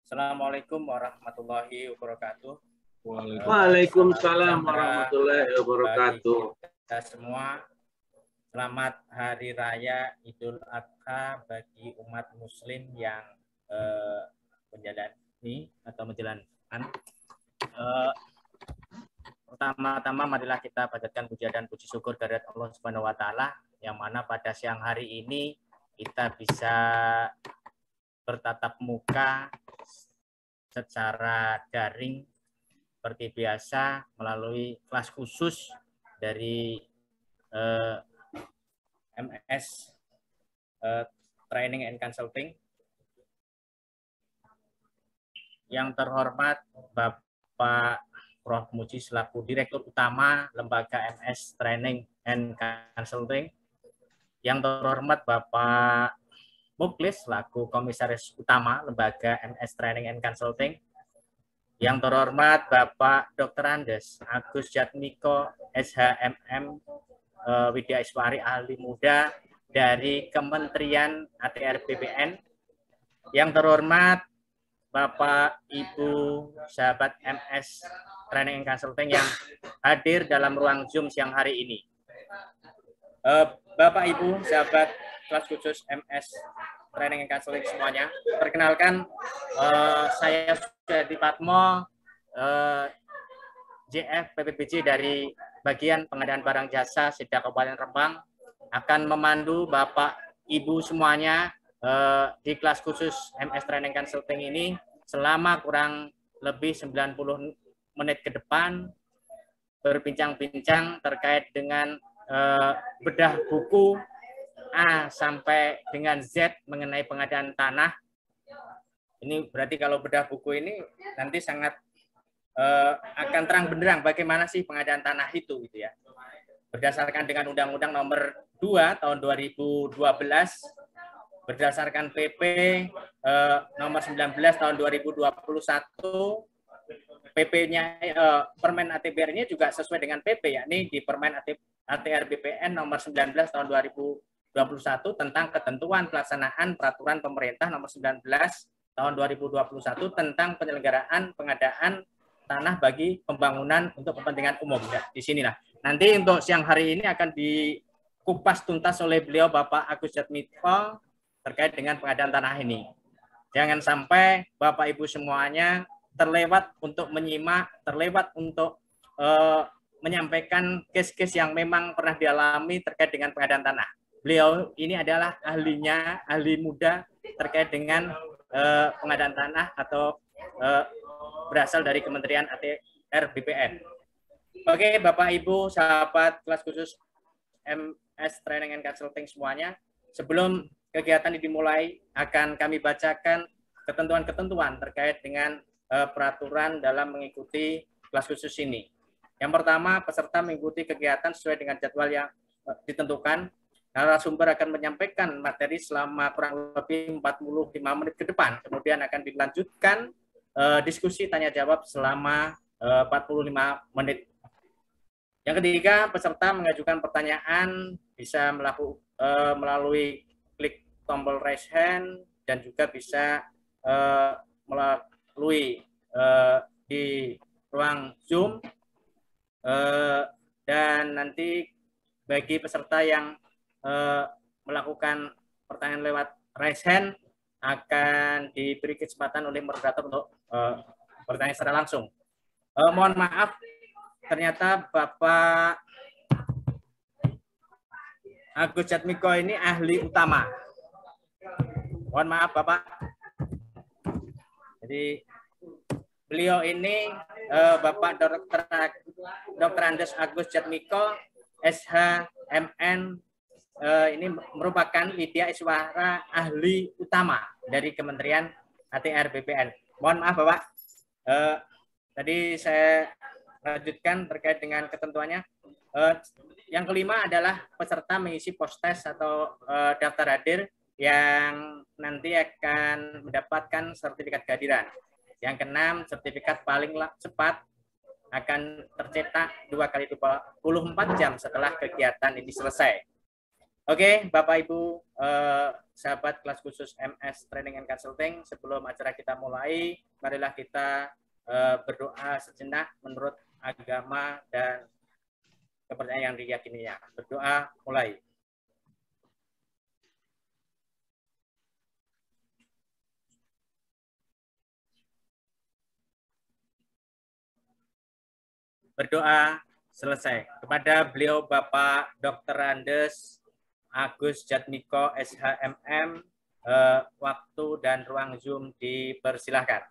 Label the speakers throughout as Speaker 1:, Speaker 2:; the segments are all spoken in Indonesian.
Speaker 1: Assalamualaikum warahmatullahi wabarakatuh.
Speaker 2: Waalaikumsalam warahmatullahi wabarakatuh.
Speaker 1: Kita semua, selamat Hari Raya Idul Adha bagi umat Muslim yang menjalani atau menjalankan. Pertama-tama marilah kita panjatkan puja dan puji syukur kehadirat Allah Subhanahu wa taala yang mana pada siang hari ini kita bisa bertatap muka secara daring seperti biasa melalui kelas khusus dari MS Training and Consulting. Yang terhormat Bapak Prof. Muji selaku Direktur Utama Lembaga MS Training and Consulting. Yang terhormat Bapak Muklis selaku Komisaris Utama Lembaga MS Training and Consulting. Yang terhormat Bapak Dr. Andes Agus Jatmiko, SHMM, Widya Iswari, ahli muda dari Kementerian ATR BPN. Yang terhormat Bapak, Ibu, sahabat MS Training and Consulting yang hadir dalam ruang Zoom siang hari ini. Bapak, Ibu, sahabat kelas khusus MS Training and Consulting semuanya. Perkenalkan, saya Suyadi Patmo, JF PPBJ dari bagian pengadaan barang jasa Sidra Kabupaten Rembang, akan memandu Bapak Ibu semuanya di kelas khusus MS Training Consulting ini selama kurang lebih 90 menit ke depan, berbincang-bincang terkait dengan bedah buku A sampai dengan Z mengenai pengadaan tanah. Ini berarti kalau bedah buku ini nanti sangat akan terang benderang bagaimana sih pengadaan tanah itu gitu ya. Berdasarkan dengan Undang-Undang Nomor 2 Tahun 2012, berdasarkan PP Nomor 19 Tahun 2021, PP-nya Permen ATBR-nya juga sesuai dengan PP, yakni di Permen ATR BPN Nomor 19 Tahun 2021 tentang ketentuan pelaksanaan peraturan pemerintah Nomor 19 Tahun 2021 tentang penyelenggaraan pengadaan tanah bagi pembangunan untuk kepentingan umum. Ya, di sinilah. Nanti untuk siang hari ini akan dikupas tuntas oleh beliau Bapak Agus Jatmiko terkait dengan pengadaan tanah ini. Jangan sampai Bapak Ibu semuanya terlewat untuk menyimak, terlewat untuk menyampaikan case-case yang memang pernah dialami terkait dengan pengadaan tanah. Beliau ini adalah ahlinya, ahli muda terkait dengan pengadaan tanah atau berasal dari Kementerian ATR BPN. Oke, Bapak Ibu, sahabat kelas khusus MS Training and Consulting semuanya, sebelum kegiatan ini dimulai, akan kami bacakan ketentuan-ketentuan terkait dengan peraturan dalam mengikuti kelas khusus ini. Yang pertama, peserta mengikuti kegiatan sesuai dengan jadwal yang ditentukan. Narasumber akan menyampaikan materi selama kurang lebih 45 menit ke depan. Kemudian akan dilanjutkan diskusi tanya jawab selama 45 menit. Yang ketiga, peserta mengajukan pertanyaan bisa melalui klik tombol raise hand dan juga bisa melalui di ruang Zoom, dan nanti bagi peserta yang melakukan pertanyaan lewat raise hand akan diberi kesempatan oleh moderator untuk bertanya secara langsung. Mohon maaf, ternyata Bapak Agus Jatmiko ini ahli utama. Mohon maaf Bapak. Jadi beliau ini Bapak Dr. Andes Agus Jatmiko, SHMN, ini merupakan Widya Iswara ahli utama dari Kementerian ATR BPN. Mohon maaf Bapak, tadi saya lanjutkan terkait dengan ketentuannya. Yang kelima adalah peserta mengisi post-test atau daftar hadir yang nanti akan mendapatkan sertifikat kehadiran. Yang keenam, sertifikat paling cepat akan tercetak 2 kali 24 jam setelah kegiatan ini selesai. Oke, Bapak Ibu, sahabat kelas khusus MS Training and Consulting, sebelum acara kita mulai, marilah kita berdoa sejenak menurut agama dan kepercayaan yang diyakininya. Berdoa mulai. Berdoa selesai. Kepada beliau Bapak Dr. Andes Agus Jatmiko SHMM, waktu dan ruang Zoom dipersilahkan.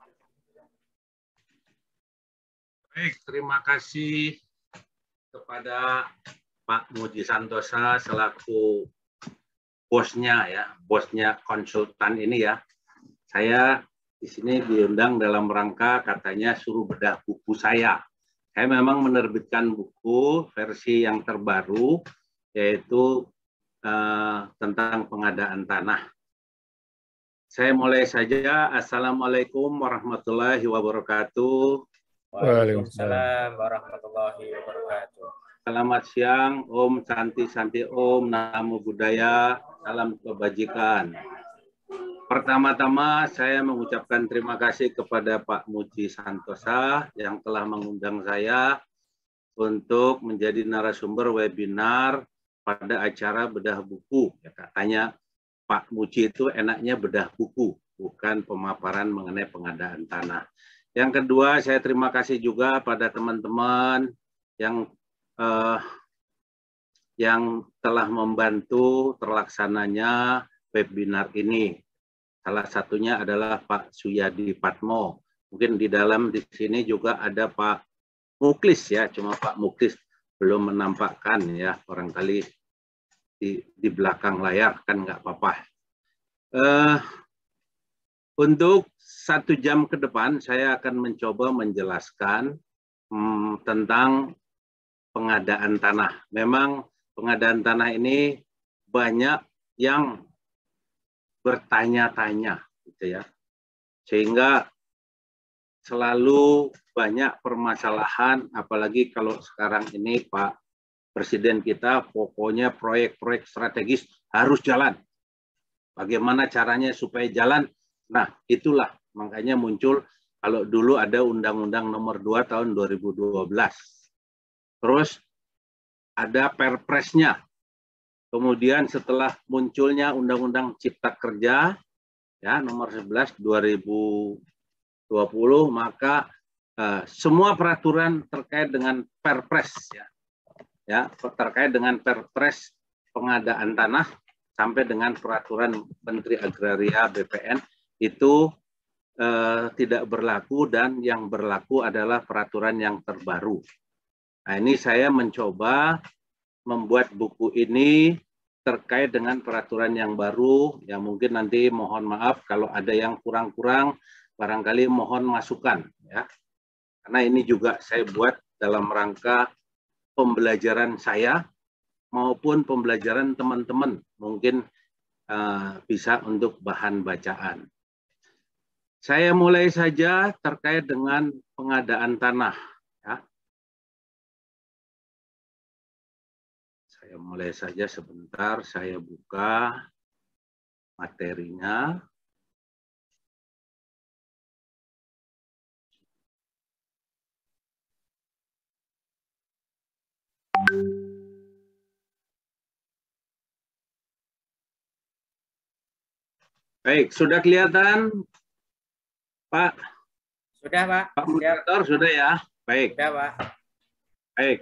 Speaker 2: Baik, terima kasih kepada Pak Muji Santosa selaku bosnya ya, bosnya konsultan ini ya. Saya di sini diundang dalam rangka katanya suruh bedah buku saya. Saya memang menerbitkan buku versi yang terbaru yaitu tentang pengadaan tanah. Saya mulai saja. Assalamualaikum warahmatullahi wabarakatuh.
Speaker 1: Waalaikumsalam warahmatullahi wabarakatuh.
Speaker 2: Selamat siang, Om Santi Om, Namo Buddhaya, salam kebajikan. Pertama-tama saya mengucapkan terima kasih kepada Pak Muji Santosa yang telah mengundang saya untuk menjadi narasumber webinar pada acara bedah buku. Ya, katanya Pak Muji itu enaknya bedah buku, bukan pemaparan mengenai pengadaan tanah. Yang kedua, saya terima kasih juga pada teman-teman yang telah membantu terlaksananya webinar ini. Salah satunya adalah Pak Suyadi Patmo. Mungkin di sini juga ada Pak Muklis ya, cuma Pak Muklis belum menampakkan ya, barangkali di belakang layar kan nggak apa-apa. Untuk 1 jam ke depan saya akan mencoba menjelaskan tentang pengadaan tanah. Memang pengadaan tanah ini banyak yang bertanya-tanya gitu ya. Sehingga selalu banyak permasalahan, apalagi kalau sekarang ini Pak Presiden kita pokoknya proyek-proyek strategis harus jalan. Bagaimana caranya supaya jalan? Nah, itulah makanya muncul kalau dulu ada Undang-Undang Nomor 2 tahun 2012. Terus ada Perpresnya. Kemudian setelah munculnya Undang-Undang Cipta Kerja ya Nomor 11 2020, maka semua peraturan terkait dengan Perpres ya terkait dengan Perpres pengadaan tanah sampai dengan peraturan Menteri Agraria BPN itu tidak berlaku dan yang berlaku adalah peraturan yang terbaru. Nah, ini saya mencoba membuat buku ini terkait dengan peraturan yang baru, yang mungkin nanti mohon maaf kalau ada yang kurang-kurang, barangkali mohon masukan ya. Karena ini juga saya buat dalam rangka pembelajaran saya maupun pembelajaran teman-teman, mungkin bisa untuk bahan bacaan. Saya mulai saja terkait dengan pengadaan tanah. Ya. Saya mulai saja sebentar, saya buka materinya. Baik, sudah kelihatan, Pak?
Speaker 1: Sudah, Pak.
Speaker 2: Pak Moderator, sudah ya? Baik.
Speaker 1: Sudah, Pak.
Speaker 2: Baik.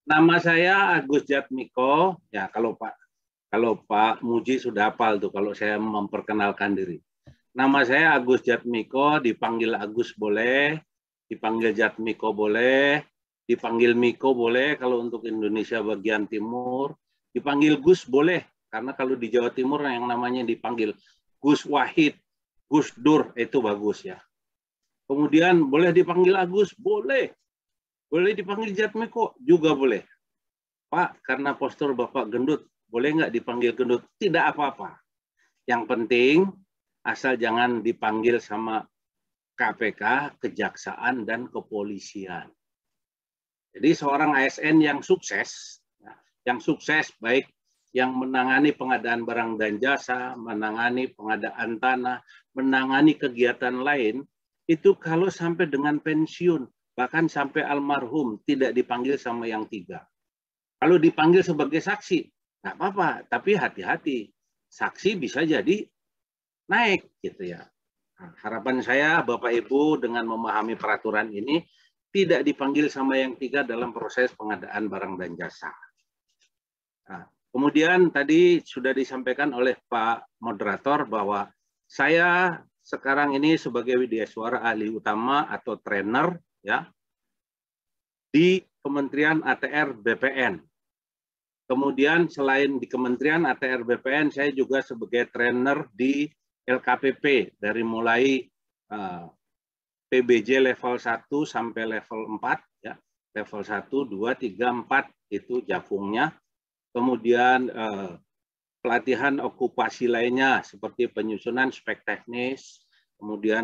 Speaker 2: Nama saya Agus Jatmiko. Ya, kalau Pak Muji sudah hafal tuh kalau saya memperkenalkan diri. Nama saya Agus Jatmiko, dipanggil Agus boleh, dipanggil Jatmiko boleh, dipanggil Miko boleh kalau untuk Indonesia bagian timur, dipanggil Gus boleh, karena kalau di Jawa Timur yang namanya dipanggil Gus Wahid, Gus Dur, itu bagus ya. Kemudian boleh dipanggil Agus, boleh. Boleh dipanggil Jatmiko, juga boleh. Pak, karena postur Bapak gendut, boleh nggak dipanggil gendut? Tidak apa-apa. Yang penting, asal jangan dipanggil sama KPK, Kejaksaan, dan Kepolisian. Jadi seorang ASN yang sukses baik yang menangani pengadaan barang dan jasa, menangani pengadaan tanah, menangani kegiatan lain, itu kalau sampai dengan pensiun, bahkan sampai almarhum, tidak dipanggil sama yang tiga. Kalau dipanggil sebagai saksi, nggak apa-apa, tapi hati-hati. Saksi bisa jadi naik, gitu ya. Nah, harapan saya, Bapak Ibu, dengan memahami peraturan ini, tidak dipanggil sama yang tiga dalam proses pengadaan barang dan jasa. Nah, kemudian tadi sudah disampaikan oleh Pak Moderator bahwa saya sekarang ini sebagai widyaswara ahli utama atau trainer ya di Kementerian ATR BPN. Kemudian selain di Kementerian ATR BPN, saya juga sebagai trainer di LKPP dari mulai PBJ level 1 sampai level 4 ya. Level 1, 2, 3, 4 itu jakungnya. Kemudian pelatihan okupasi lainnya seperti penyusunan spek teknis, kemudian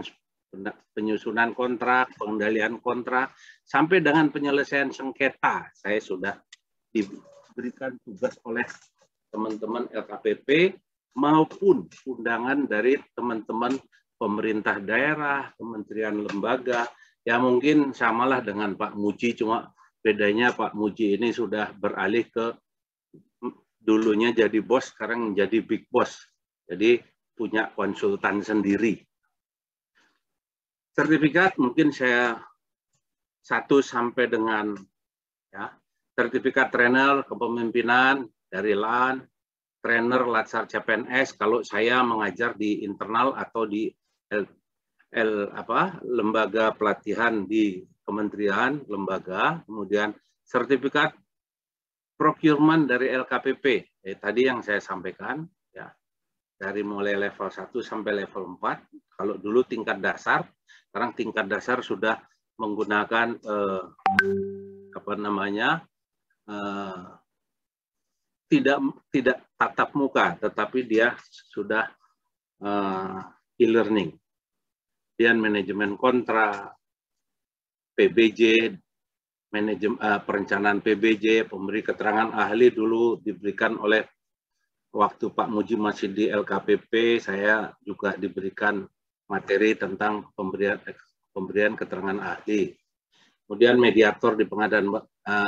Speaker 2: penyusunan kontrak, pengendalian kontrak, sampai dengan penyelesaian sengketa. Saya sudah diberikan tugas oleh teman-teman LKPP maupun undangan dari teman-teman pemerintah daerah, kementerian lembaga, ya mungkin samalah dengan Pak Muji, cuma bedanya Pak Muji ini sudah beralih ke dulunya jadi bos, sekarang menjadi big boss. Jadi punya konsultan sendiri. Sertifikat mungkin saya 1 sampai dengan ya, sertifikat trainer kepemimpinan dari LAN, trainer Latsar CPNS kalau saya mengajar di internal atau di lembaga pelatihan di kementerian, lembaga, kemudian sertifikat procurement dari LKPP, tadi yang saya sampaikan, ya, dari mulai level 1 sampai level 4, kalau dulu tingkat dasar, sekarang tingkat dasar sudah menggunakan tidak tatap muka, tetapi dia sudah e-learning. Dan manajemen kontrak, PBJ, manajemen perencanaan PBJ, pemberi keterangan ahli dulu diberikan oleh waktu Pak Muji masih di LKPP, saya juga diberikan materi tentang pemberian keterangan ahli. Kemudian mediator di pengadaan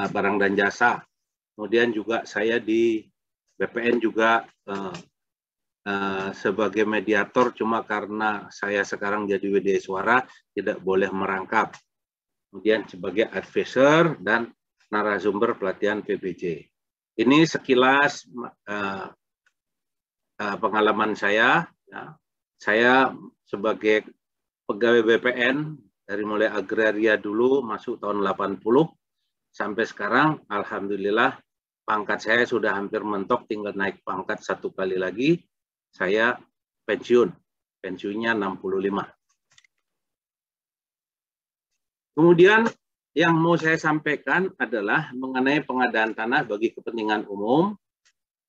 Speaker 2: barang dan jasa. Kemudian juga saya di BPN juga sebagai mediator, cuma karena saya sekarang jadi widyaswara tidak boleh merangkap. Kemudian sebagai advisor dan narasumber pelatihan PBJ. Ini sekilas pengalaman saya. Ya. Saya sebagai pegawai BPN dari mulai agraria dulu masuk tahun 80 sampai sekarang, alhamdulillah pangkat saya sudah hampir mentok, tinggal naik pangkat 1 kali lagi. Saya pensiun, pensiunnya 65. Kemudian yang mau saya sampaikan adalah mengenai pengadaan tanah bagi kepentingan umum,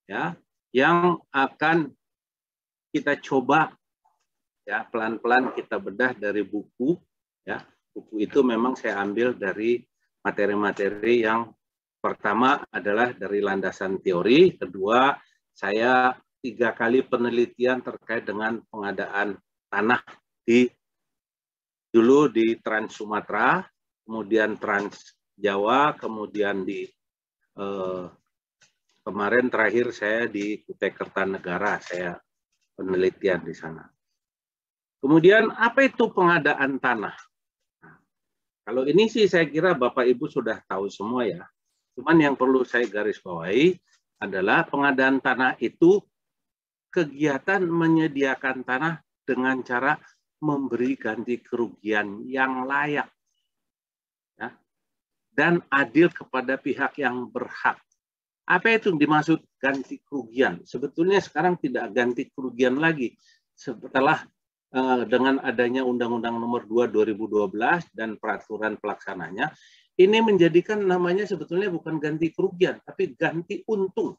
Speaker 2: ya, yang akan kita coba ya pelan-pelan kita bedah dari buku, ya. Buku itu memang saya ambil dari materi-materi yang pertama adalah dari landasan teori, kedua saya 3 kali penelitian terkait dengan pengadaan tanah dulu di Trans Sumatera, kemudian Trans Jawa, kemudian di kemarin terakhir saya di Kutai Kertanegara, saya penelitian di sana. Kemudian apa itu pengadaan tanah? Nah, kalau ini sih saya kira Bapak Ibu sudah tahu semua ya. Cuman yang perlu saya garis bawahi adalah pengadaan tanah itu kegiatan menyediakan tanah dengan cara memberi ganti kerugian yang layak ya, dan adil kepada pihak yang berhak. Apa itu dimaksud ganti kerugian? Sebetulnya sekarang tidak ganti kerugian lagi. Setelah dengan adanya Undang-Undang Nomor 2 2012 dan peraturan pelaksananya, ini menjadikan namanya sebetulnya bukan ganti kerugian, tapi ganti untung.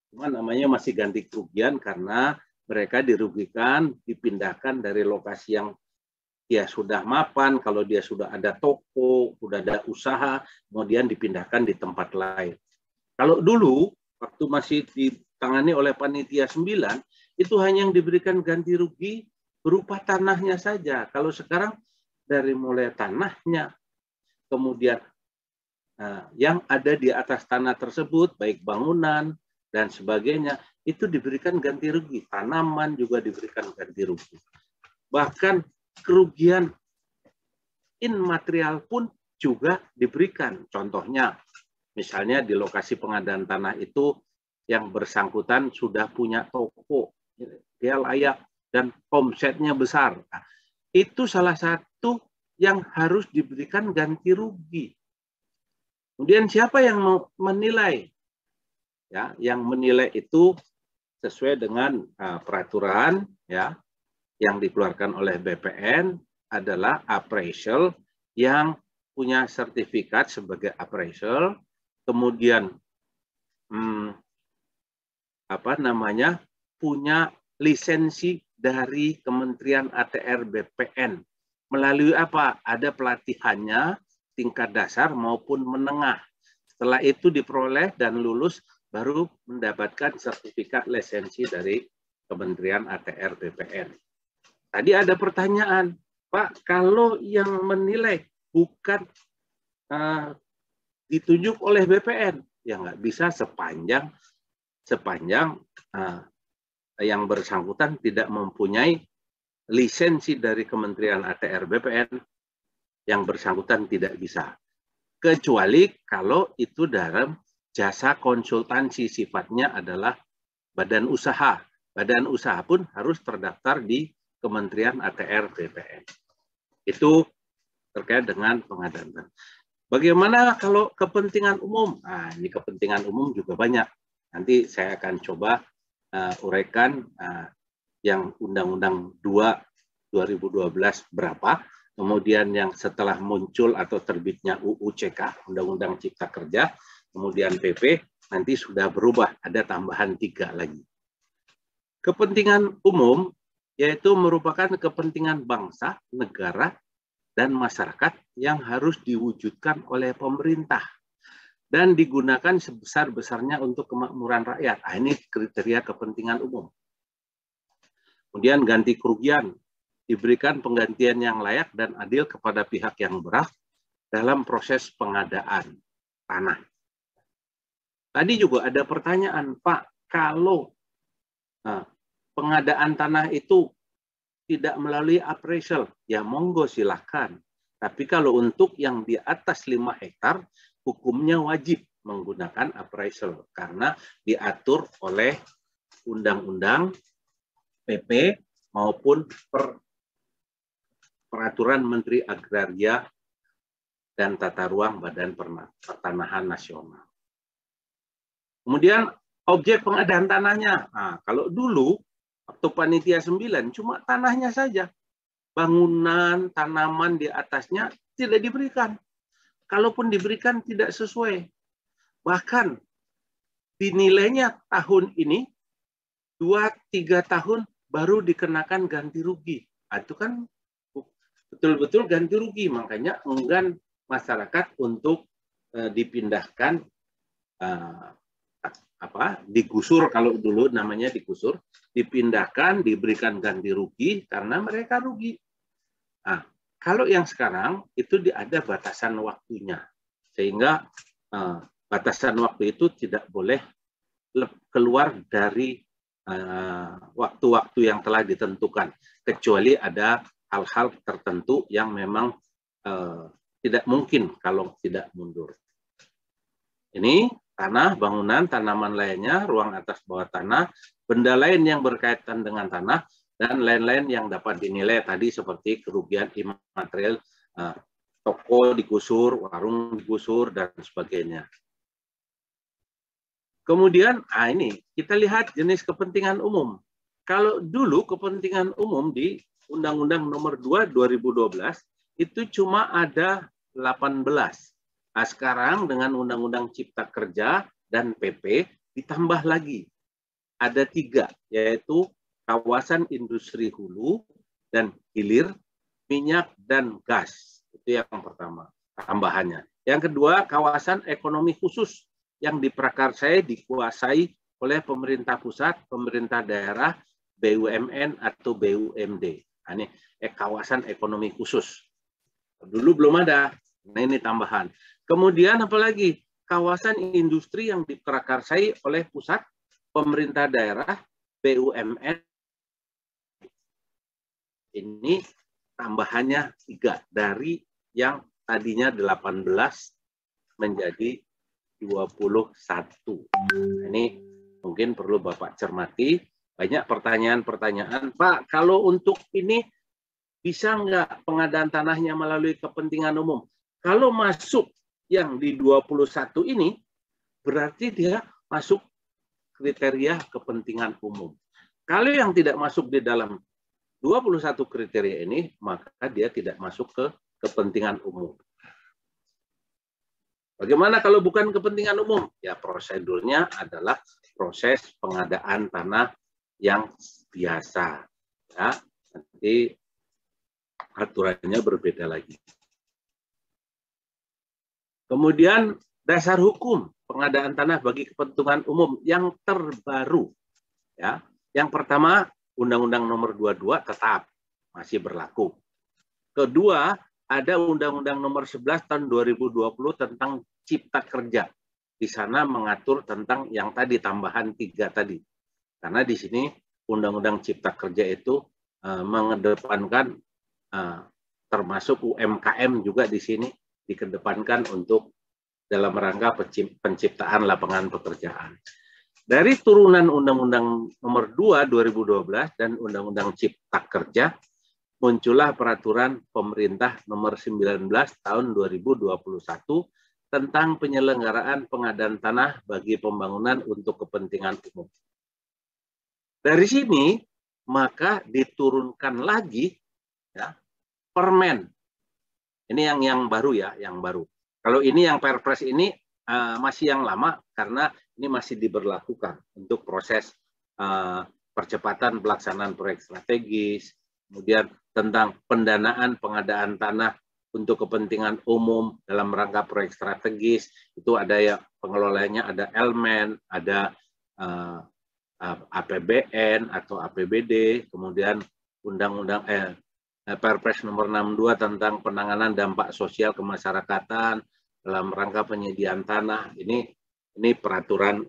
Speaker 2: Cuma namanya masih ganti kerugian karena mereka dirugikan, dipindahkan dari lokasi yang dia sudah mapan, kalau dia sudah ada toko, sudah ada usaha, kemudian dipindahkan di tempat lain. Kalau dulu, waktu masih ditangani oleh panitia 9, itu hanya yang diberikan ganti rugi berupa tanahnya saja. Kalau sekarang dari mulai tanahnya, kemudian yang ada di atas tanah tersebut, baik bangunan dan sebagainya, itu diberikan ganti rugi. Tanaman juga diberikan ganti rugi. Bahkan kerugian immaterial pun juga diberikan. Contohnya, misalnya di lokasi pengadaan tanah itu yang bersangkutan sudah punya toko, dia layak dan omsetnya besar. Nah, itu salah satu yang harus diberikan ganti rugi. Kemudian siapa yang menilai? Ya, yang menilai itu sesuai dengan peraturan ya yang dikeluarkan oleh BPN adalah appraisal yang punya sertifikat sebagai appraisal, kemudian punya lisensi dari Kementerian ATR BPN. Melalui apa? Ada pelatihannya tingkat dasar maupun menengah. Setelah itu diperoleh dan lulus, baru mendapatkan sertifikat lisensi dari Kementerian ATR BPN. Tadi ada pertanyaan, Pak, kalau yang menilai bukan ditunjuk oleh BPN, ya nggak bisa sepanjang yang bersangkutan tidak mempunyai lisensi dari Kementerian ATR BPN, yang bersangkutan tidak bisa. Kecuali kalau itu dalam jasa konsultansi, sifatnya adalah badan usaha. Badan usaha pun harus terdaftar di Kementerian ATR BPN. Itu terkait dengan pengadaan. Bagaimana kalau kepentingan umum? Nah, ini kepentingan umum juga banyak. Nanti saya akan coba uraikan yang Undang-Undang 2 2012 berapa, kemudian yang setelah muncul atau terbitnya UU CK, Undang-Undang Cipta Kerja, kemudian PP, nanti sudah berubah, ada tambahan 3 lagi. Kepentingan umum yaitu merupakan kepentingan bangsa, negara, dan masyarakat yang harus diwujudkan oleh pemerintah dan digunakan sebesar-besarnya untuk kemakmuran rakyat. Nah, ini kriteria kepentingan umum. Kemudian ganti kerugian, diberikan penggantian yang layak dan adil kepada pihak yang berhak dalam proses pengadaan tanah. Tadi juga ada pertanyaan, Pak, kalau pengadaan tanah itu tidak melalui appraisal, ya monggo silahkan. Tapi kalau untuk yang di atas 5 hektar, hukumnya wajib menggunakan appraisal karena diatur oleh undang-undang, PP maupun peraturan Menteri Agraria dan Tata Ruang Badan Pertanahan Nasional. Kemudian objek pengadaan tanahnya. Nah, kalau dulu waktu panitia 9 cuma tanahnya saja. Bangunan, tanaman di atasnya tidak diberikan. Kalaupun diberikan tidak sesuai. Bahkan dinilainya tahun ini 2-3 tahun baru dikenakan ganti rugi. Nah, itu kan betul-betul ganti rugi, makanya enggan masyarakat untuk dipindahkan digusur, kalau dulu namanya digusur, dipindahkan, diberikan ganti rugi karena mereka rugi. Nah, kalau yang sekarang itu ada batasan waktunya, sehingga batasan waktu itu tidak boleh keluar dari waktu-waktu yang telah ditentukan, kecuali ada hal-hal tertentu yang memang tidak mungkin kalau tidak mundur. Ini tanah, bangunan, tanaman lainnya, ruang atas bawah tanah, benda lain yang berkaitan dengan tanah, dan lain-lain yang dapat dinilai tadi seperti kerugian imaterial, toko digusur, warung digusur, dan sebagainya. Kemudian, ini kita lihat jenis kepentingan umum. Kalau dulu kepentingan umum di Undang-Undang Nomor 2 2012 itu cuma ada 18. Nah, sekarang dengan Undang-Undang Cipta Kerja dan PP ditambah lagi. Ada 3, yaitu kawasan industri hulu dan hilir, minyak dan gas. Itu yang pertama, tambahannya. Yang kedua, kawasan ekonomi khusus yang diprakarsai dikuasai oleh pemerintah pusat, pemerintah daerah, BUMN atau BUMD. Nah, ini kawasan ekonomi khusus. Dulu belum ada. Nah, ini tambahan. Kemudian apalagi? Kawasan industri yang diprakarsai oleh pusat, pemerintah daerah, BUMN. Ini tambahannya 3 dari yang tadinya 18 menjadi 21. Nah, ini mungkin perlu Bapak cermati. Banyak pertanyaan-pertanyaan, Pak, kalau untuk ini bisa nggak pengadaan tanahnya melalui kepentingan umum? Kalau masuk yang di 21 ini, berarti dia masuk kriteria kepentingan umum. Kalau yang tidak masuk di dalam 21 kriteria ini, maka dia tidak masuk ke kepentingan umum. Bagaimana kalau bukan kepentingan umum? Ya, prosedurnya adalah proses pengadaan tanah yang biasa. Ya, nanti aturannya berbeda lagi. Kemudian dasar hukum pengadaan tanah bagi kepentingan umum yang terbaru. Ya, yang pertama Undang-Undang Nomor 22 tetap masih berlaku. Kedua, ada Undang-Undang Nomor 11 tahun 2020 tentang Cipta Kerja. Di sana mengatur tentang yang tadi tambahan 3 tadi. Karena di sini Undang-Undang Cipta Kerja itu mengedepankan termasuk UMKM juga di sini dikedepankan untuk dalam rangka penciptaan lapangan pekerjaan. Dari turunan Undang-Undang Nomor 2 2012 dan Undang-Undang Cipta Kerja, muncullah peraturan pemerintah Nomor 19 tahun 2021 tentang penyelenggaraan pengadaan tanah bagi pembangunan untuk kepentingan umum. Dari sini maka diturunkan lagi ya, Permen. Ini yang baru ya, yang baru. Kalau ini yang Perpres ini masih yang lama karena ini masih diberlakukan untuk proses percepatan pelaksanaan proyek strategis, kemudian tentang pendanaan pengadaan tanah untuk kepentingan umum dalam rangka proyek strategis, itu ada ya pengelolanya, ada Elmen, ada APBN atau APBD, kemudian Undang-Undang Perpres Nomor 62 tentang penanganan dampak sosial kemasyarakatan dalam rangka penyediaan tanah. Ini peraturan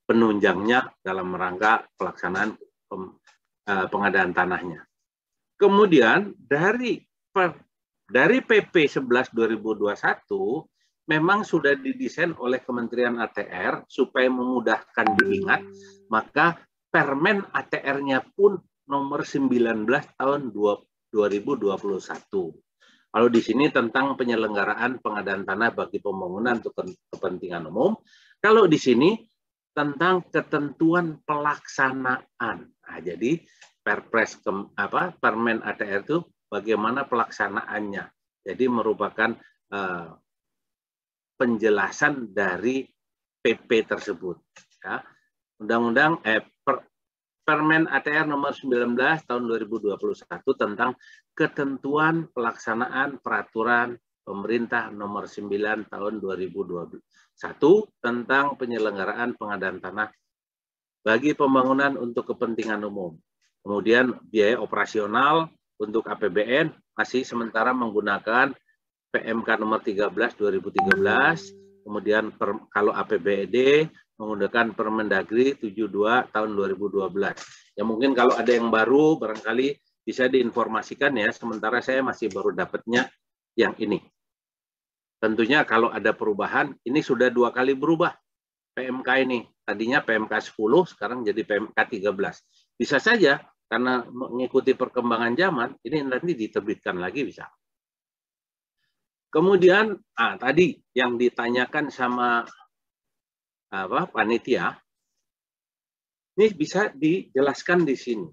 Speaker 2: penunjangnya dalam rangka pelaksanaan pengadaan tanahnya. Kemudian dari PP 11 2021 memang sudah didesain oleh Kementerian ATR supaya memudahkan diingat, maka Permen ATR-nya pun Nomor 19 tahun 2021. Kalau di sini tentang penyelenggaraan pengadaan tanah bagi pembangunan untuk kepentingan umum. Kalau di sini tentang ketentuan pelaksanaan. Nah, jadi Perpres Permen ATR itu bagaimana pelaksanaannya. Jadi merupakan penjelasan dari PP tersebut. Ya. Undang-Undang Permen ATR Nomor 19 tahun 2021 tentang ketentuan pelaksanaan peraturan pemerintah Nomor 9 tahun 2021 tentang penyelenggaraan pengadaan tanah bagi pembangunan untuk kepentingan umum. Kemudian biaya operasional untuk APBN masih sementara menggunakan PMK Nomor 13 2013. Kemudian kalau APBD menggunakan Permendagri 72 tahun 2012. Ya mungkin kalau ada yang baru barangkali bisa diinformasikan ya, sementara saya masih baru dapatnya yang ini. Tentunya kalau ada perubahan, ini sudah 2 kali berubah PMK ini. Tadinya PMK 10, sekarang jadi PMK 13. Bisa saja karena mengikuti perkembangan zaman, ini nanti diterbitkan lagi bisa. Kemudian tadi yang ditanyakan sama panitia, ini bisa dijelaskan di sini.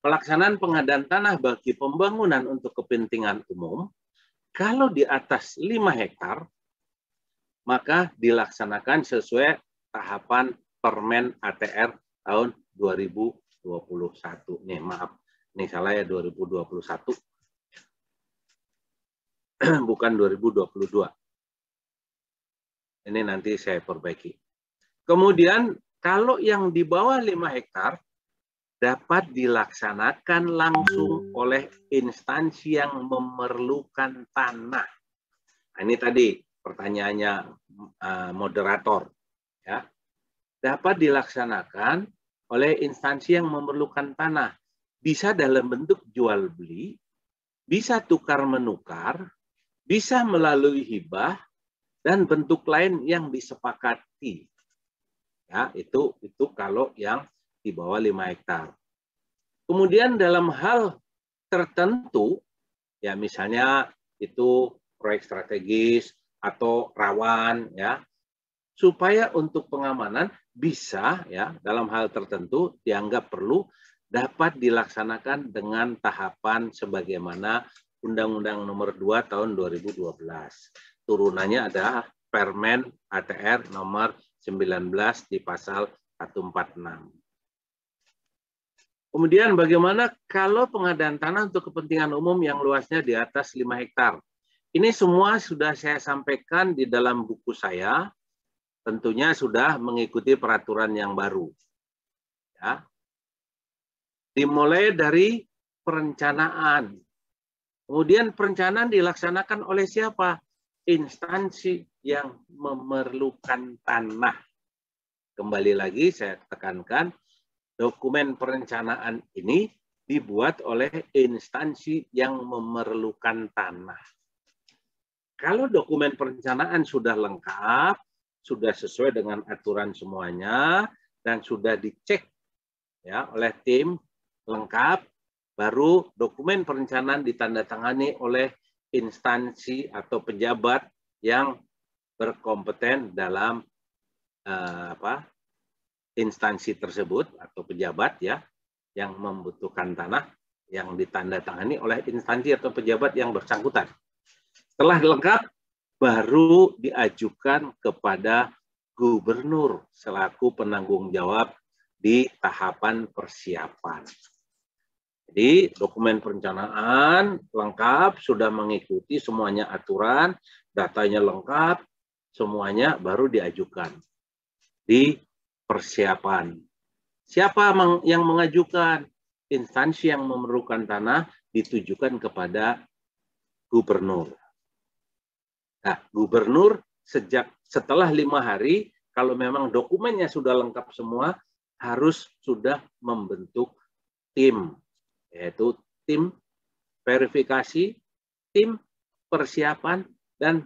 Speaker 2: Pelaksanaan pengadaan tanah bagi pembangunan untuk kepentingan umum, kalau di atas 5 hektar, maka dilaksanakan sesuai tahapan Permen ATR tahun 2021. Nih, maaf, ini salah ya 2021. Bukan 2022. Ini nanti saya perbaiki. Kemudian kalau yang di bawah 5 hektar dapat dilaksanakan langsung oleh instansi yang memerlukan tanah. Nah, ini tadi pertanyaannya moderator. Ya. Dapat dilaksanakan oleh instansi yang memerlukan tanah. Bisa dalam bentuk jual beli, bisa tukar menukar, bisa melalui hibah, dan bentuk lain yang disepakati. Ya, itu kalau yang di bawah 5 hektar. Kemudian dalam hal tertentu, ya misalnya itu proyek strategis atau rawan, ya, supaya untuk pengamanan bisa, ya, dalam hal tertentu dianggap perlu dapat dilaksanakan dengan tahapan sebagaimana Undang-Undang Nomor 2 Tahun 2012. Turunannya adalah Permen ATR Nomor 19 di pasal 146. Kemudian bagaimana kalau pengadaan tanah untuk kepentingan umum yang luasnya di atas 5 hektar? Ini semua sudah saya sampaikan di dalam buku saya, tentunya sudah mengikuti peraturan yang baru. Ya. Dimulai dari perencanaan. Kemudian perencanaan dilaksanakan oleh siapa? Instansi yang memerlukan tanah. Kembali lagi saya tekankan, dokumen perencanaan ini dibuat oleh instansi yang memerlukan tanah. Kalau dokumen perencanaan sudah lengkap, sudah sesuai dengan aturan semuanya, dan sudah dicek, ya, oleh tim lengkap, baru dokumen perencanaan ditandatangani oleh instansi atau pejabat yang berkompeten dalam instansi tersebut atau pejabat, ya, yang membutuhkan tanah yang ditandatangani oleh instansi atau pejabat yang bersangkutan. Setelah lengkap, baru diajukan kepada gubernur selaku penanggung jawab di tahapan persiapan. Jadi dokumen perencanaan lengkap, sudah mengikuti semuanya aturan, datanya lengkap, semuanya baru diajukan di persiapan. Siapa yang mengajukan? Instansi yang memerlukan tanah ditujukan kepada gubernur. Nah, gubernur setelah 5 hari, kalau memang dokumennya sudah lengkap semua, harus sudah membentuk tim, yaitu tim verifikasi, tim persiapan, dan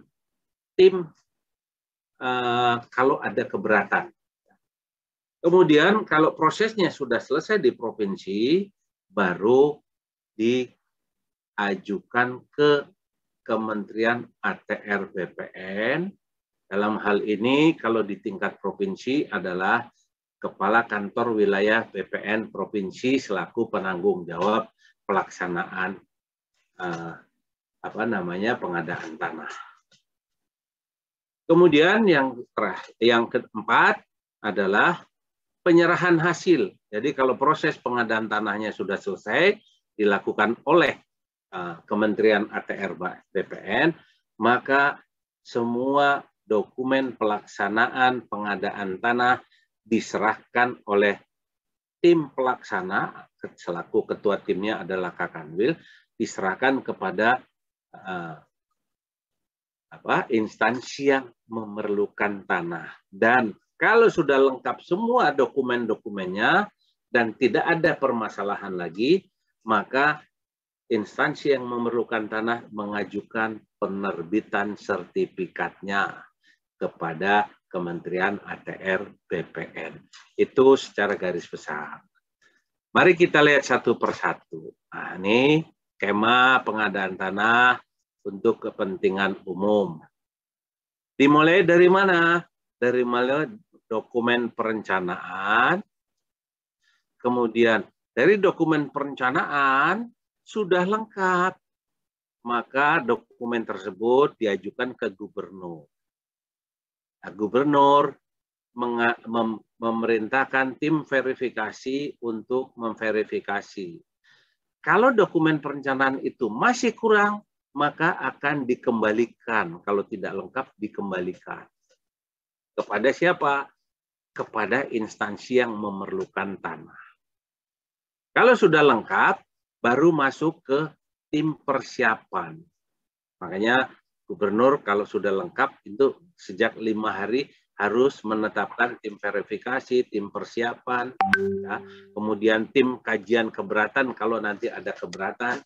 Speaker 2: tim kalau ada keberatan. Kemudian kalau prosesnya sudah selesai di provinsi, baru diajukan ke Kementerian ATR BPN. Dalam hal ini kalau di tingkat provinsi adalah Kepala Kantor Wilayah BPN Provinsi selaku penanggung jawab pelaksanaan pengadaan tanah. Kemudian yang keempat adalah penyerahan hasil. Jadi kalau proses pengadaan tanahnya sudah selesai dilakukan oleh Kementerian ATR BPN, maka semua dokumen pelaksanaan pengadaan tanah diserahkan oleh tim pelaksana, selaku ketua timnya adalah Kakanwil, diserahkan kepada instansi yang memerlukan tanah. Dan kalau sudah lengkap semua dokumen-dokumennya dan tidak ada permasalahan lagi, maka instansi yang memerlukan tanah mengajukan penerbitan sertifikatnya kepada Kementerian ATR BPN. Itu secara garis besar. Mari kita lihat satu persatu. Nah, ini skema pengadaan tanah untuk kepentingan umum. Dimulai dari mana? Dari mulai dokumen perencanaan. Kemudian dari dokumen perencanaan sudah lengkap, maka dokumen tersebut diajukan ke gubernur. Nah, gubernur memerintahkan tim verifikasi untuk memverifikasi. Kalau dokumen perencanaan itu masih kurang, maka akan dikembalikan. Kalau tidak lengkap, dikembalikan. Kepada siapa? Kepada instansi yang memerlukan tanah. Kalau sudah lengkap, baru masuk ke tim persiapan. Makanya gubernur kalau sudah lengkap itu sejak 5 hari harus menetapkan tim verifikasi, tim persiapan, ya. Kemudian tim kajian keberatan kalau nanti ada keberatan.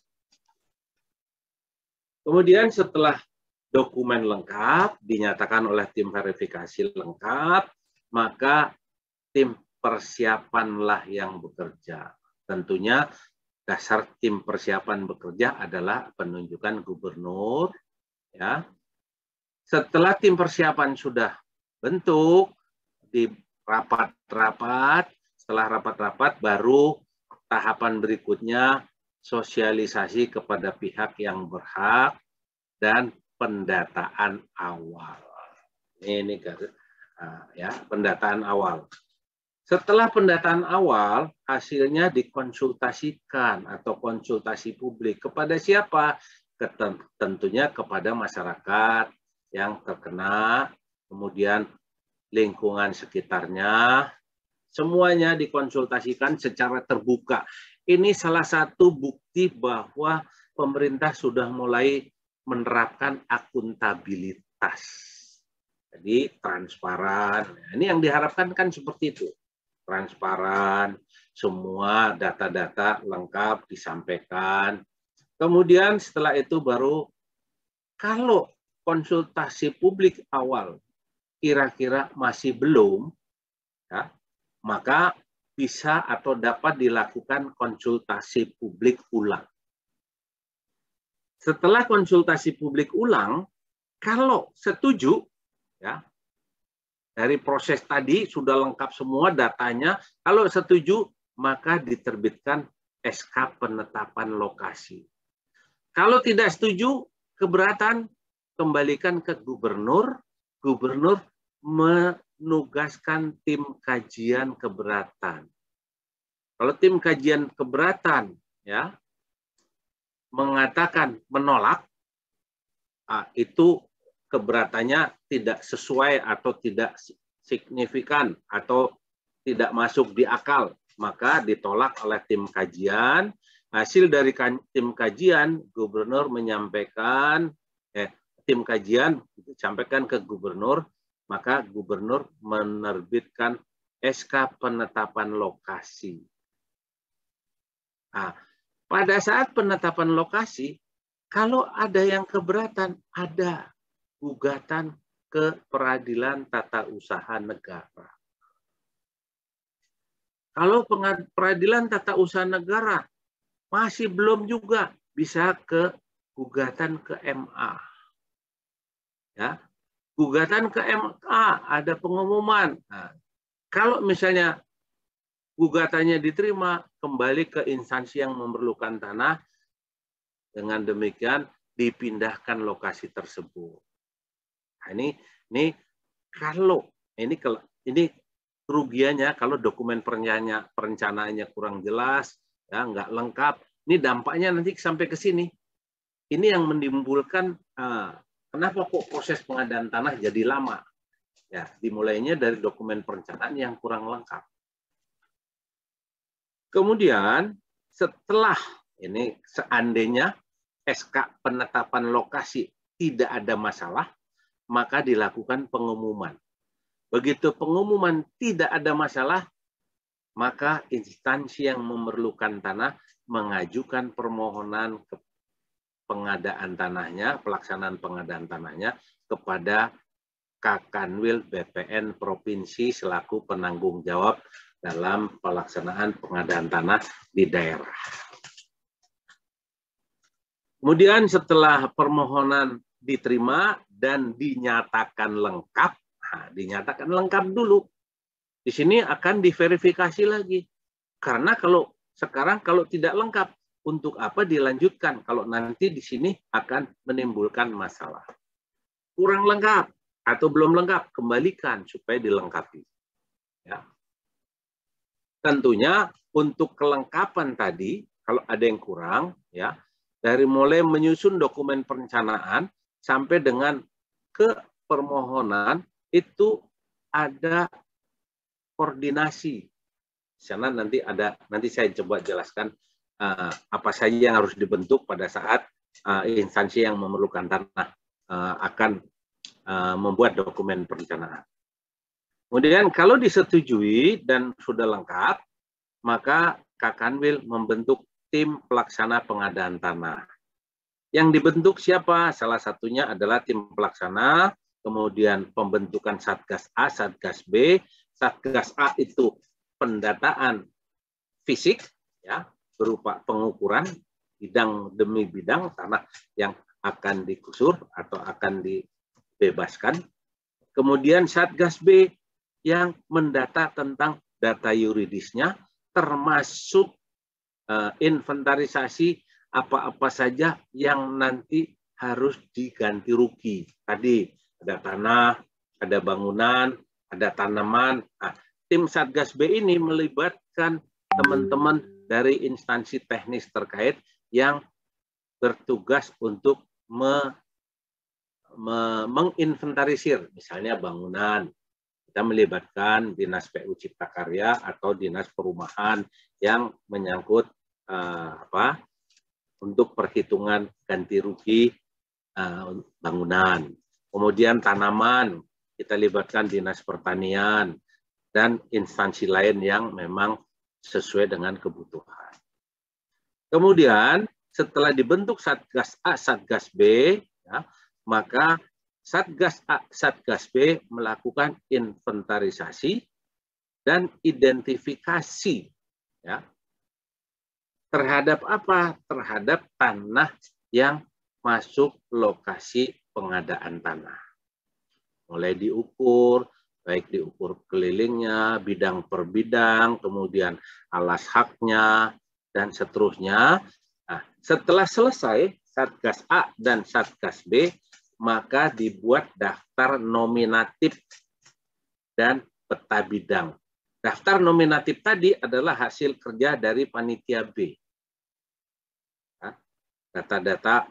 Speaker 2: Kemudian setelah dokumen lengkap, dinyatakan oleh tim verifikasi lengkap, maka tim persiapanlah yang bekerja. Tentunya dasar tim persiapan bekerja adalah penunjukan gubernur. Ya. Setelah tim persiapan sudah bentuk, di rapat-rapat, setelah rapat-rapat baru tahapan berikutnya sosialisasi kepada pihak yang berhak dan pendataan awal. Ini ya, pendataan awal. Setelah pendataan awal, hasilnya dikonsultasikan atau konsultasi publik. Kepada siapa? Tentunya kepada masyarakat yang terkena, kemudian lingkungan sekitarnya, semuanya dikonsultasikan secara terbuka. Ini salah satu bukti bahwa pemerintah sudah mulai menerapkan akuntabilitas. Jadi transparan. Ini yang diharapkan kan seperti itu. Transparan, semua data-data lengkap disampaikan. Kemudian setelah itu baru kalau konsultasi publik awal kira-kira masih belum, ya, maka bisa atau dapat dilakukan konsultasi publik ulang. Setelah konsultasi publik ulang, kalau setuju, ya, dari proses tadi sudah lengkap semua datanya. Kalau setuju, maka diterbitkan SK penetapan lokasi. Kalau tidak setuju, keberatan, kembalikan ke gubernur. Gubernur menugaskan tim kajian keberatan. Kalau tim kajian keberatan, ya, mengatakan menolak, itu keberatannya tidak sesuai atau tidak signifikan atau tidak masuk di akal, maka ditolak oleh tim kajian. Hasil dari tim kajian, gubernur menyampaikan, tim kajian disampaikan ke gubernur, maka gubernur menerbitkan SK penetapan lokasi. Nah, pada saat penetapan lokasi, kalau ada yang keberatan, ada gugatan ke Peradilan Tata Usaha Negara. Kalau Peradilan Tata Usaha Negara masih belum juga, bisa ke gugatan ke MA. Ya, gugatan ke MA ada pengumuman. Nah, kalau misalnya gugatannya diterima, kembali ke instansi yang memerlukan tanah. Dengan demikian dipindahkan lokasi tersebut. Nah, ini kalau ini kerugiannya kalau dokumen perencanaannya kurang jelas, ya nggak lengkap. Ini dampaknya nanti sampai ke sini. Ini yang menimbulkan kenapa kok proses pengadaan tanah jadi lama? Ya, dimulainya dari dokumen perencanaan yang kurang lengkap. Kemudian setelah ini seandainya SK penetapan lokasi tidak ada masalah, maka dilakukan pengumuman. Begitu pengumuman tidak ada masalah, maka instansi yang memerlukan tanah mengajukan permohonan ke pengadaan tanahnya, pelaksanaan pengadaan tanahnya kepada Kakanwil BPN Provinsi selaku penanggung jawab dalam pelaksanaan pengadaan tanah di daerah. Kemudian setelah permohonan diterima dan dinyatakan lengkap, dinyatakan lengkap dulu. Di sini akan diverifikasi lagi. Karena kalau sekarang kalau tidak lengkap, untuk apa dilanjutkan kalau nanti di sini akan menimbulkan masalah. Kurang lengkap atau belum lengkap, kembalikan supaya dilengkapi. Ya. Tentunya untuk kelengkapan tadi, kalau ada yang kurang, ya, dari mulai menyusun dokumen perencanaan sampai dengan ke permohonan itu ada koordinasi. Di sana nanti saya coba jelaskan apa saja yang harus dibentuk pada saat instansi yang memerlukan tanah akan membuat dokumen perencanaan. Kemudian kalau disetujui dan sudah lengkap, maka Kakanwil membentuk tim pelaksana pengadaan tanah. Yang dibentuk siapa? Salah satunya adalah tim pelaksana, kemudian pembentukan Satgas A, Satgas B. Satgas A itu pendataan fisik, ya, berupa pengukuran bidang demi bidang tanah yang akan digusur atau akan dibebaskan. Kemudian Satgas B yang mendata tentang data yuridisnya, termasuk inventarisasi apa-apa saja yang nanti harus diganti rugi. Tadi ada tanah, ada bangunan, ada tanaman. Nah, tim Satgas B ini melibatkan teman-teman dari instansi teknis terkait yang bertugas untuk menginventarisir, misalnya bangunan. Kita melibatkan Dinas PU Cipta Karya atau Dinas Perumahan yang menyangkut untuk perhitungan ganti rugi bangunan. Kemudian tanaman, kita libatkan Dinas Pertanian dan instansi lain yang memang sesuai dengan kebutuhan. Kemudian setelah dibentuk Satgas A, Satgas B, ya, maka Satgas A, Satgas B melakukan inventarisasi dan identifikasi, ya, terhadap apa? Terhadap tanah yang masuk lokasi pengadaan tanah. Mulai diukur, baik diukur kelilingnya, bidang per bidang, kemudian alas haknya, dan seterusnya. Nah, setelah selesai Satgas A dan Satgas B, maka dibuat daftar nominatif dan peta bidang. Daftar nominatif tadi adalah hasil kerja dari panitia B. Data-data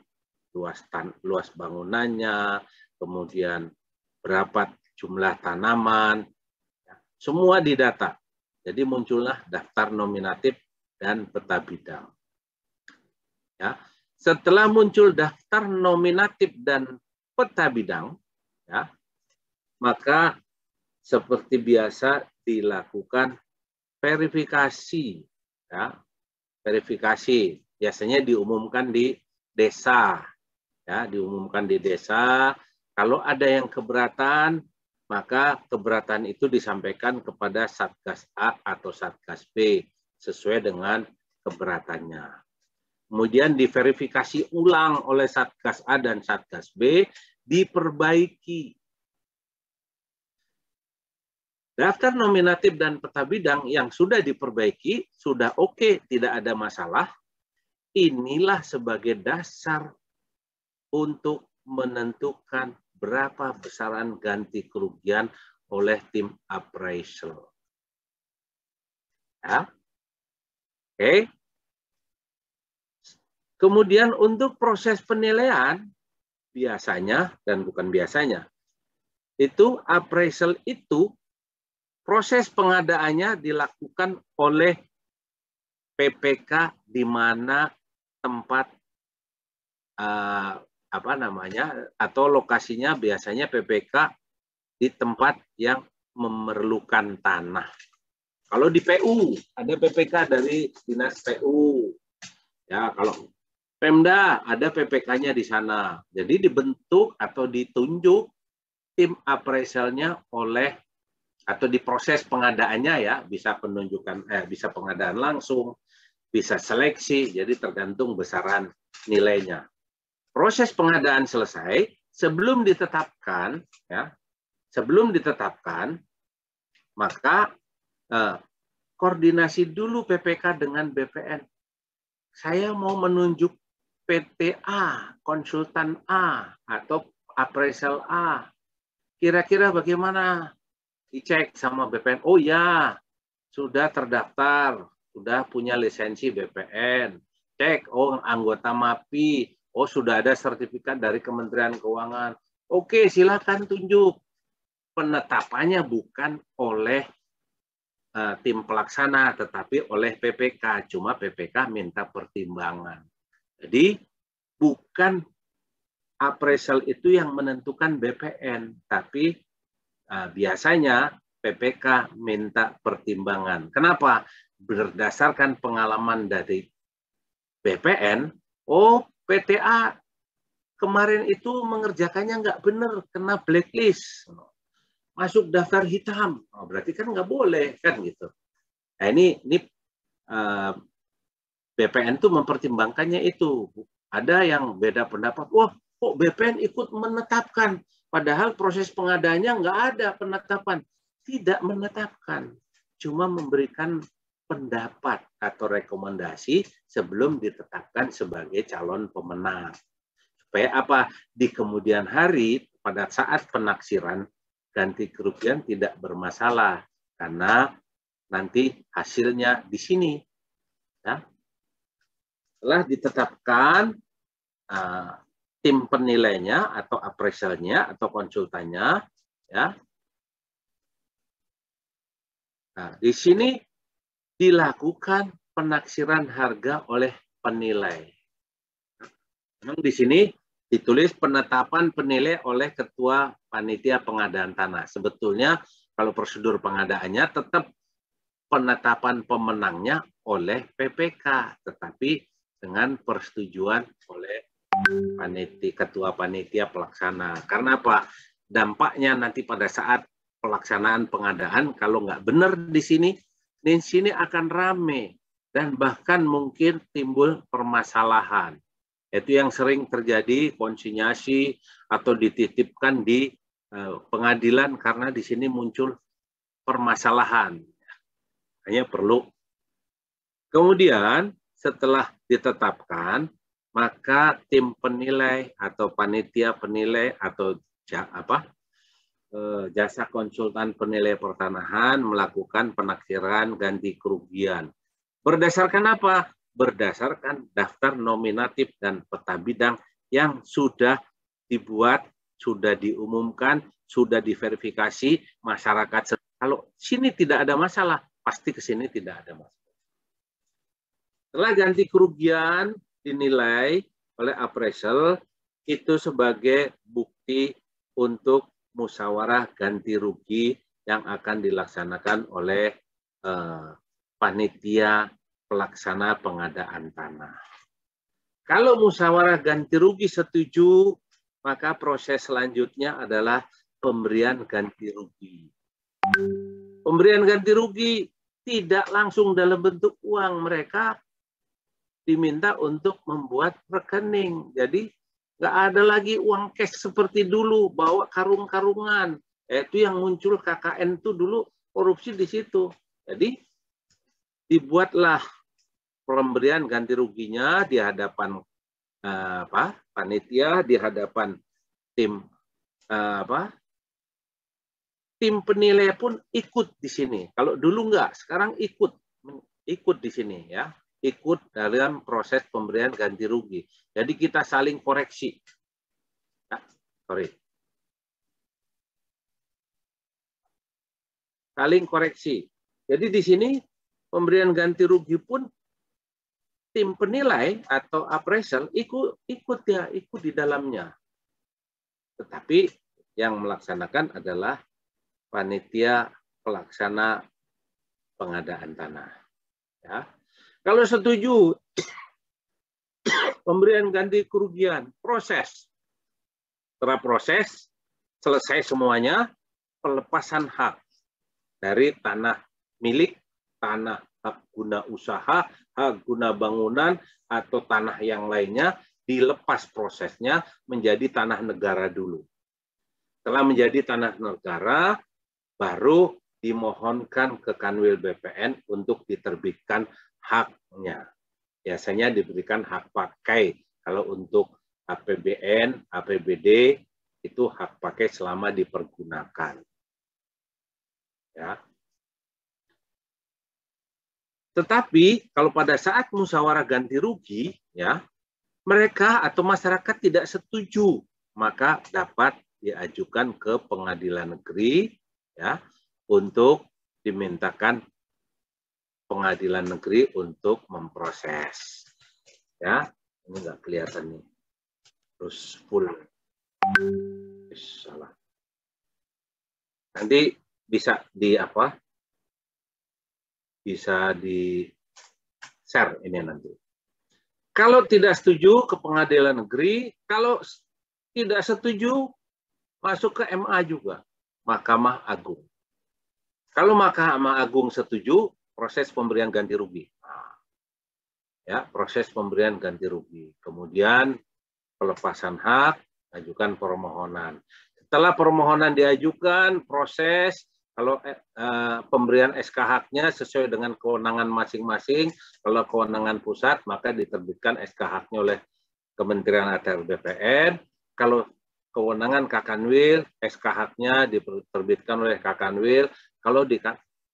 Speaker 2: luas bangunannya, kemudian berapa jumlah tanaman, semua didata. Jadi muncullah daftar nominatif dan peta bidang. Ya, setelah muncul daftar nominatif dan peta bidang, ya, maka seperti biasa dilakukan verifikasi. Ya, verifikasi biasanya diumumkan di desa, ya, diumumkan di desa. Kalau ada yang keberatan, maka keberatan itu disampaikan kepada Satgas A atau Satgas B sesuai dengan keberatannya. Kemudian diverifikasi ulang oleh Satgas A dan Satgas B, diperbaiki. Daftar nominatif dan peta bidang yang sudah diperbaiki, sudah oke, tidak ada masalah. Inilah sebagai dasar untuk menentukan berapa besaran ganti kerugian oleh tim appraisal. Ya. Oke. Kemudian untuk proses penilaian, biasanya dan bukan biasanya, itu appraisal itu proses pengadaannya dilakukan oleh PPK di mana tempat atau lokasinya biasanya PPK di tempat yang memerlukan tanah. Kalau di PU ada PPK dari Dinas PU. Ya, kalau Pemda ada PPK-nya di sana. Jadi dibentuk atau ditunjuk tim appraisalnya oleh atau di proses pengadaannya, ya, bisa penunjukan bisa pengadaan langsung, bisa seleksi, jadi tergantung besaran nilainya. Proses pengadaan selesai, sebelum ditetapkan, ya, maka koordinasi dulu PPK dengan BPN. Saya mau menunjuk PT A, konsultan A atau appraisal A. Kira-kira bagaimana? Dicek sama BPN. Oh ya, sudah terdaftar, sudah punya lisensi BPN. Cek, oh anggota MAPI, oh sudah ada sertifikat dari Kementerian Keuangan. Oke, silakan tunjuk. penetapannya bukan oleh tim pelaksana, tetapi oleh PPK. Cuma PPK minta pertimbangan. Jadi bukan appraisal itu yang menentukan BPN, tapi biasanya PPK minta pertimbangan. Kenapa? Berdasarkan pengalaman dari BPN, PTA kemarin itu mengerjakannya nggak benar, kena blacklist, masuk daftar hitam, berarti kan nggak boleh kan gitu. Nah ini BPN tuh mempertimbangkannya itu. Ada yang beda pendapat, wah kok BPN ikut menetapkan, padahal proses pengadaannya nggak ada penetapan. Tidak menetapkan, cuma memberikan pendapat atau rekomendasi sebelum ditetapkan sebagai calon pemenang. Supaya apa? Di kemudian hari pada saat penaksiran ganti kerugian tidak bermasalah karena nanti hasilnya di sini. Ya. Setelah ditetapkan tim penilainya atau appraisalnya atau konsultannya, ya. Nah, di sini dilakukan penaksiran harga oleh penilai. Memang di sini ditulis penetapan penilai oleh Ketua Panitia Pengadaan Tanah. Sebetulnya kalau prosedur pengadaannya tetap penetapan pemenangnya oleh PPK, tetapi dengan persetujuan oleh Ketua Panitia Pelaksana. Karena apa? Dampaknya nanti pada saat pelaksanaan pengadaan, kalau nggak benar di sini akan rame dan bahkan mungkin timbul permasalahan. Itu yang sering terjadi konsinyasi atau dititipkan di pengadilan karena di sini muncul permasalahan. Hanya perlu. Kemudian setelah ditetapkan, maka tim penilai atau panitia penilai atau jasa konsultan penilai pertanahan melakukan penaksiran ganti kerugian. Berdasarkan apa? Berdasarkan daftar nominatif dan peta bidang yang sudah dibuat, sudah diumumkan, sudah diverifikasi masyarakat. Kalau sini tidak ada masalah, pasti ke sini tidak ada masalah. Setelah ganti kerugian dinilai oleh appraisal, itu sebagai bukti untuk musyawarah ganti rugi yang akan dilaksanakan oleh panitia pelaksana pengadaan tanah. Kalau musyawarah ganti rugi setuju, maka proses selanjutnya adalah pemberian ganti rugi. Pemberian ganti rugi tidak langsung dalam bentuk uang, mereka diminta untuk membuat rekening. Jadi nggak ada lagi uang cash seperti dulu, bawa karung-karungan. Itu yang muncul KKN itu dulu korupsi di situ. Jadi dibuatlah pemberian ganti ruginya di hadapan panitia, di hadapan tim tim penilai pun ikut di sini. Kalau dulu nggak, sekarang ikut di sini ya, ikut dalam proses pemberian ganti rugi. Jadi kita saling koreksi. Saling koreksi. Jadi di sini pemberian ganti rugi pun tim penilai atau appraisal ikut di dalamnya. Tetapi yang melaksanakan adalah panitia pelaksana pengadaan tanah. Ya. Kalau setuju pemberian ganti kerugian, proses. Setelah proses selesai semuanya, pelepasan hak dari tanah milik, tanah hak guna usaha, hak guna bangunan, atau tanah yang lainnya, dilepas prosesnya menjadi tanah negara dulu. Setelah menjadi tanah negara, baru dimohonkan ke Kanwil BPN untuk diterbitkan haknya. Biasanya diberikan hak pakai. Kalau untuk APBN, APBD, itu hak pakai selama dipergunakan. Ya. Tetapi kalau pada saat musyawarah ganti rugi, ya, mereka atau masyarakat tidak setuju, maka dapat diajukan ke pengadilan negeri ya untuk dimintakan pengadilan negeri untuk memproses. Ya, ini nggak kelihatan nih. Terus full. Salah. Nanti bisa di apa? Bisa di share ini nanti. Kalau tidak setuju ke pengadilan negeri, kalau tidak setuju masuk ke MA juga, Mahkamah Agung. Kalau Mahkamah Agung setuju, proses pemberian ganti rugi. Nah, ya, proses pemberian ganti rugi. Kemudian pelepasan hak, ajukan permohonan. Setelah permohonan diajukan, proses kalau pemberian SK haknya sesuai dengan kewenangan masing-masing. Kalau kewenangan pusat, maka diterbitkan SK haknya oleh Kementerian ATR BPN. Kalau kewenangan Kakanwil, SK haknya diterbitkan oleh Kakanwil. Kalau di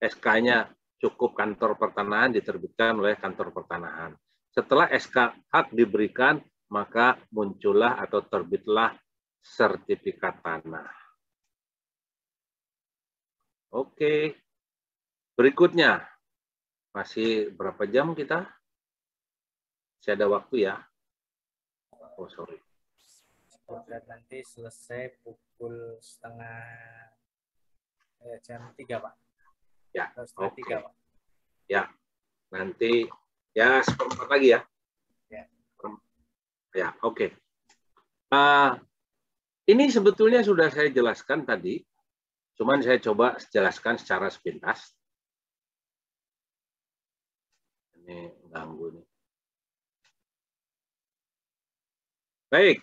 Speaker 2: SK-nya cukup kantor pertanahan, diterbitkan oleh kantor pertanahan. Setelah SK hak diberikan, maka muncullah atau terbitlah sertifikat tanah. Oke, berikutnya. Masih berapa jam kita? Masih ada waktu ya? Oh, sorry.
Speaker 1: Nanti selesai pukul jam 3, Pak.
Speaker 2: Ya,
Speaker 1: oke. 3, Pak.
Speaker 2: Ya, nanti ya seperempat lagi ya. Ya, oke. Ini sebetulnya sudah saya jelaskan tadi, cuman saya coba jelaskan secara sepintas. Ini ganggu nih. Baik,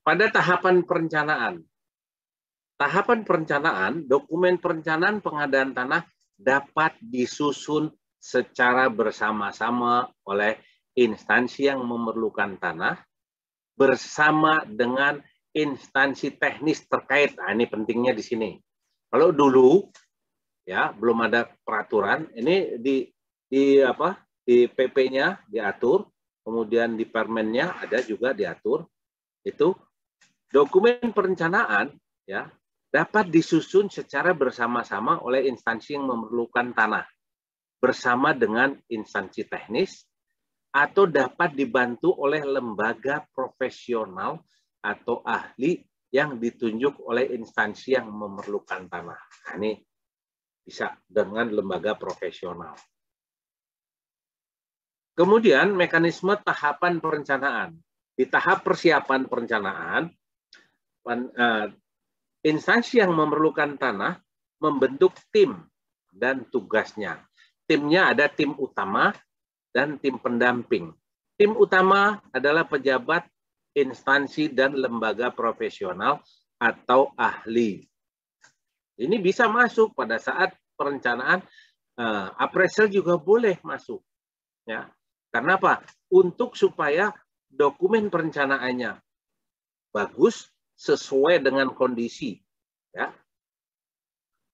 Speaker 2: pada tahapan perencanaan. Tahapan perencanaan, dokumen perencanaan pengadaan tanah dapat disusun secara bersama-sama oleh instansi yang memerlukan tanah bersama dengan instansi teknis terkait. Nah, ini pentingnya di sini. Kalau dulu ya belum ada peraturan, ini di PP-nya diatur, kemudian di permennya ada juga diatur. Itu dokumen perencanaan ya dapat disusun secara bersama-sama oleh instansi yang memerlukan tanah bersama dengan instansi teknis atau dapat dibantu oleh lembaga profesional atau ahli yang ditunjuk oleh instansi yang memerlukan tanah. Nah, ini bisa dengan lembaga profesional. Kemudian mekanisme tahapan perencanaan. Di tahap persiapan perencanaan, instansi yang memerlukan tanah membentuk tim dan tugasnya. Timnya ada tim utama dan tim pendamping. Tim utama adalah pejabat, instansi, dan lembaga profesional atau ahli. Ini bisa masuk pada saat perencanaan, appraisal juga boleh masuk. Ya. Karena apa? Untuk supaya dokumen perencanaannya bagus, sesuai dengan kondisi ya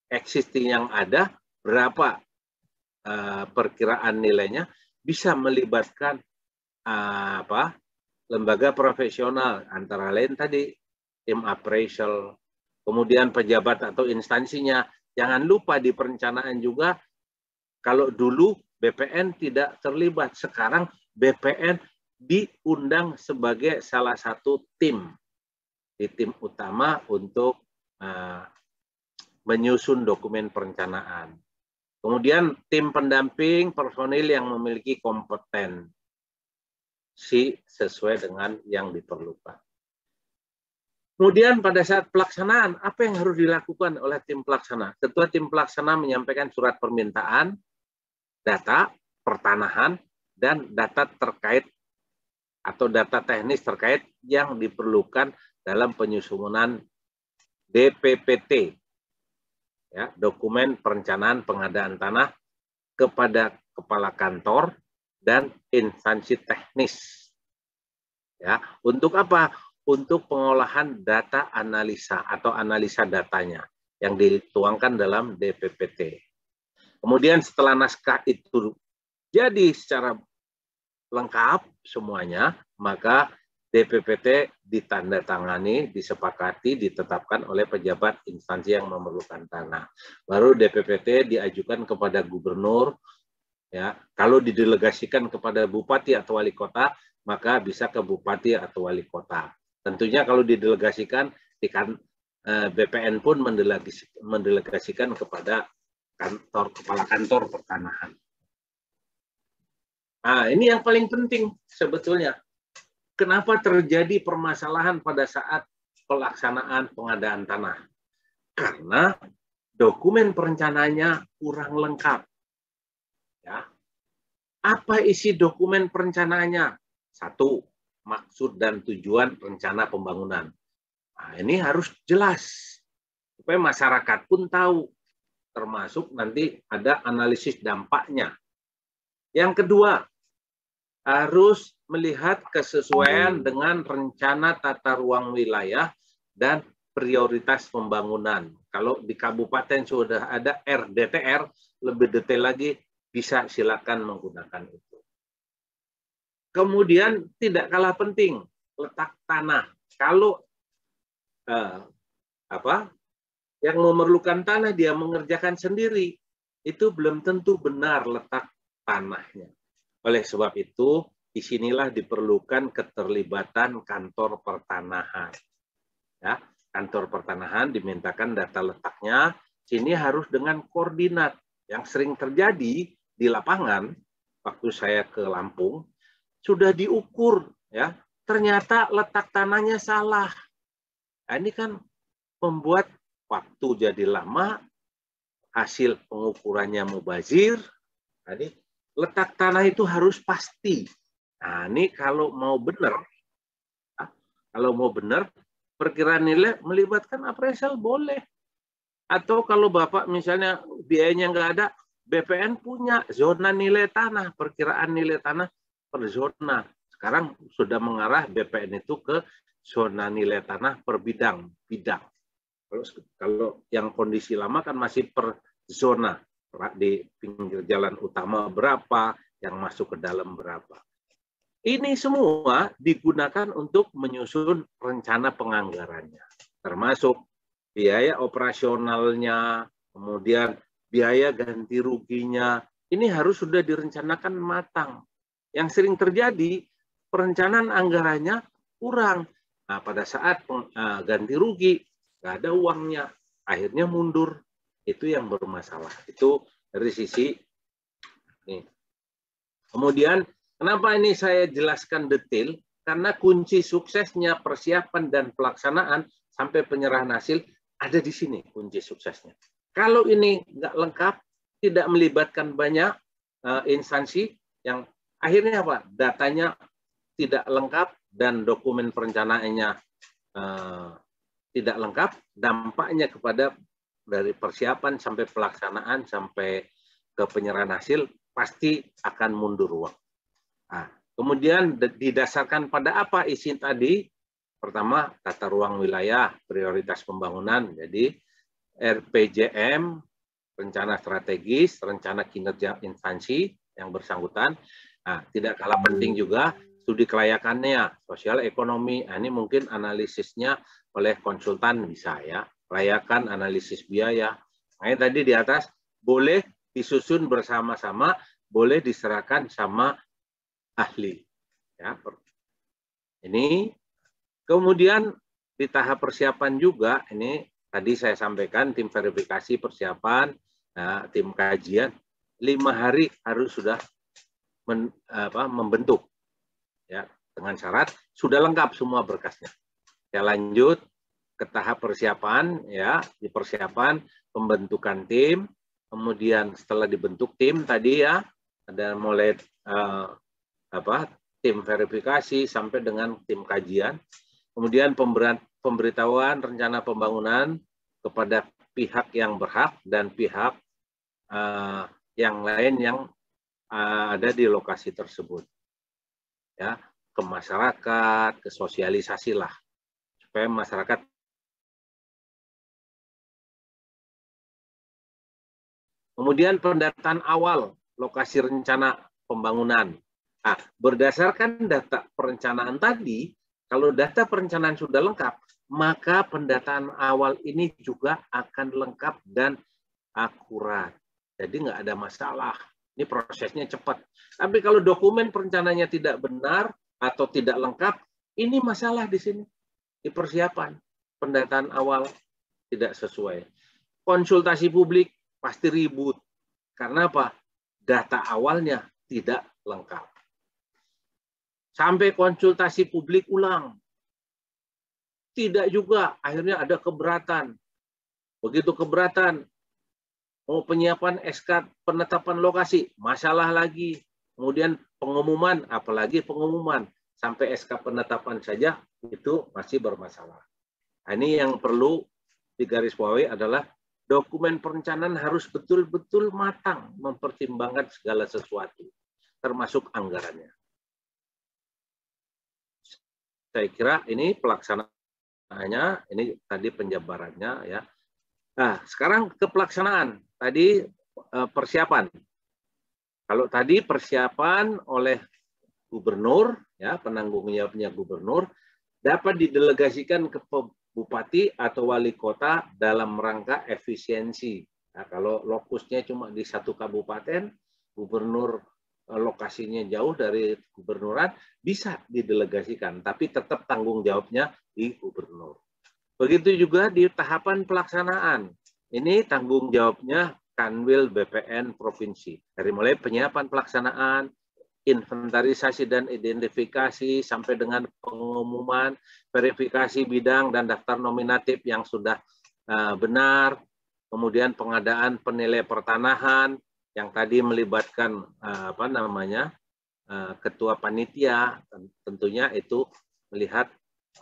Speaker 2: existing yang ada, berapa perkiraan nilainya, bisa melibatkan lembaga profesional, antara lain tadi tim appraisal, kemudian pejabat atau instansinya. Jangan lupa di perencanaan juga, kalau dulu BPN tidak terlibat, sekarang BPN diundang sebagai salah satu tim di tim utama untuk menyusun dokumen perencanaan. Kemudian tim pendamping personil yang memiliki kompetensi sesuai dengan yang diperlukan. Kemudian pada saat pelaksanaan, apa yang harus dilakukan oleh tim pelaksana? Ketua tim pelaksana menyampaikan surat permintaan, data pertanahan, dan data terkait atau data teknis terkait yang diperlukan dalam penyusunan DPPT, ya, dokumen perencanaan pengadaan tanah, kepada kepala kantor dan instansi teknis. Ya, untuk apa? Untuk pengolahan data analisa atau analisa datanya yang dituangkan dalam DPPT. Kemudian setelah naskah itu jadi secara lengkap semuanya, maka DPPT ditandatangani, disepakati, ditetapkan oleh pejabat instansi yang memerlukan tanah. Baru DPPT diajukan kepada gubernur, ya. Kalau didelegasikan kepada bupati atau wali kota, maka bisa ke bupati atau wali kota. Tentunya kalau didelegasikan, BPN pun mendelegasikan kepada kepala kantor pertanahan. Nah, ini yang paling penting sebetulnya. Kenapa terjadi permasalahan pada saat pelaksanaan pengadaan tanah? Karena dokumen perencanaannya kurang lengkap. Ya. Apa isi dokumen perencanaannya? 1, maksud dan tujuan rencana pembangunan. Nah, ini harus jelas supaya masyarakat pun tahu, termasuk nanti ada analisis dampaknya. Yang kedua, harus melihat kesesuaian dengan rencana tata ruang wilayah dan prioritas pembangunan. Kalau di kabupaten sudah ada RDTR, lebih detail lagi, bisa silakan menggunakan itu. Kemudian tidak kalah penting, letak tanah. Kalau yang memerlukan tanah dia mengerjakan sendiri, itu belum tentu benar letak tanahnya. Oleh sebab itu, disinilah diperlukan keterlibatan kantor pertanahan. Ya, kantor pertanahan dimintakan data letaknya, sini harus dengan koordinat. Yang sering terjadi di lapangan, waktu saya ke Lampung, sudah diukur, ya, ternyata letak tanahnya salah. Nah, ini kan membuat waktu jadi lama, hasil pengukurannya mubazir. Jadi letak tanah itu harus pasti. Nah, ini kalau mau benar, perkiraan nilai melibatkan appraisal boleh. Atau kalau Bapak misalnya biayanya nggak ada, BPN punya zona nilai tanah, perkiraan nilai tanah per zona. Sekarang sudah mengarah BPN itu ke zona nilai tanah per bidang. Kalau yang kondisi lama kan masih per zona. Di pinggir jalan utama berapa, yang masuk ke dalam berapa. Ini semua digunakan untuk menyusun rencana penganggarannya. Termasuk biaya operasionalnya, kemudian biaya ganti ruginya. Ini harus sudah direncanakan matang. Yang sering terjadi, perencanaan anggarannya kurang. Nah, pada saat ganti rugi, nggak ada uangnya. Akhirnya mundur. Itu yang bermasalah. Itu dari sisi ini. Kemudian, kenapa ini saya jelaskan detail? Karena kunci suksesnya persiapan dan pelaksanaan sampai penyerahan hasil ada di sini kunci suksesnya. Kalau ini nggak lengkap, tidak melibatkan banyak instansi, yang akhirnya apa? Datanya tidak lengkap dan dokumen perencanaannya tidak lengkap, dampaknya kepada dari persiapan sampai pelaksanaan sampai ke penyerahan hasil pasti akan mundur uang. Nah, kemudian didasarkan pada apa isi tadi? Pertama, tata ruang wilayah, prioritas pembangunan. Jadi RPJM, rencana strategis, rencana kinerja instansi yang bersangkutan. Nah, tidak kalah penting juga studi kelayakannya, sosial ekonomi. Nah, ini mungkin analisisnya oleh konsultan bisa ya. Kelayakan, analisis biaya. Nah, tadi di atas boleh disusun bersama-sama, boleh diserahkan sama ahli. Ya, ini kemudian di tahap persiapan juga, ini tadi saya sampaikan tim verifikasi persiapan, nah, tim kajian, 5 hari harus sudah membentuk, ya, dengan syarat sudah lengkap semua berkasnya. Ya, lanjut ke tahap persiapan, ya, di persiapan pembentukan tim, kemudian setelah dibentuk tim tadi ya, ada mulai tim verifikasi sampai dengan tim kajian, kemudian pemberitahuan rencana pembangunan kepada pihak yang berhak dan pihak yang lain yang ada di lokasi tersebut, ya, ke masyarakat, ke sosialisasi lah, supaya masyarakat. Kemudian pendataan awal lokasi rencana pembangunan. Nah, berdasarkan data perencanaan tadi, Kalau data perencanaan sudah lengkap, maka pendataan awal ini juga akan lengkap dan akurat. Jadi nggak ada masalah. Ini prosesnya cepat. Tapi kalau dokumen perencanaannya tidak benar atau tidak lengkap, ini masalah di sini. Di persiapan. Pendataan awal tidak sesuai. Konsultasi publik pasti ribut. Karena apa? Data awalnya tidak lengkap. Sampai konsultasi publik ulang. Tidak juga, akhirnya ada keberatan. Begitu keberatan, mau penyiapan SK penetapan lokasi, masalah lagi. Kemudian pengumuman, apalagi pengumuman. Sampai SK penetapan saja, itu masih bermasalah. Nah, ini yang perlu digarisbawahi adalah dokumen perencanaan harus betul-betul matang, mempertimbangkan segala sesuatu, termasuk anggarannya. Saya kira ini pelaksanaannya, ini tadi penjabarannya ya. Nah, sekarang ke pelaksanaan. Tadi persiapan. Kalau tadi persiapan oleh gubernur, ya penanggung jawabnya gubernur, dapat didelegasikan ke bupati atau wali kota dalam rangka efisiensi. Nah, kalau lokusnya cuma di satu kabupaten, gubernur lokasinya jauh dari gubernuran, bisa didelegasikan, tapi tetap tanggung jawabnya di gubernur. Begitu juga di tahapan pelaksanaan. Ini tanggung jawabnya Kanwil BPN Provinsi. Dari mulai penyiapan pelaksanaan, inventarisasi dan identifikasi, sampai dengan pengumuman, verifikasi bidang dan daftar nominatif yang sudah benar, kemudian pengadaan penilai pertanahan, yang tadi melibatkan ketua panitia, tentunya itu melihat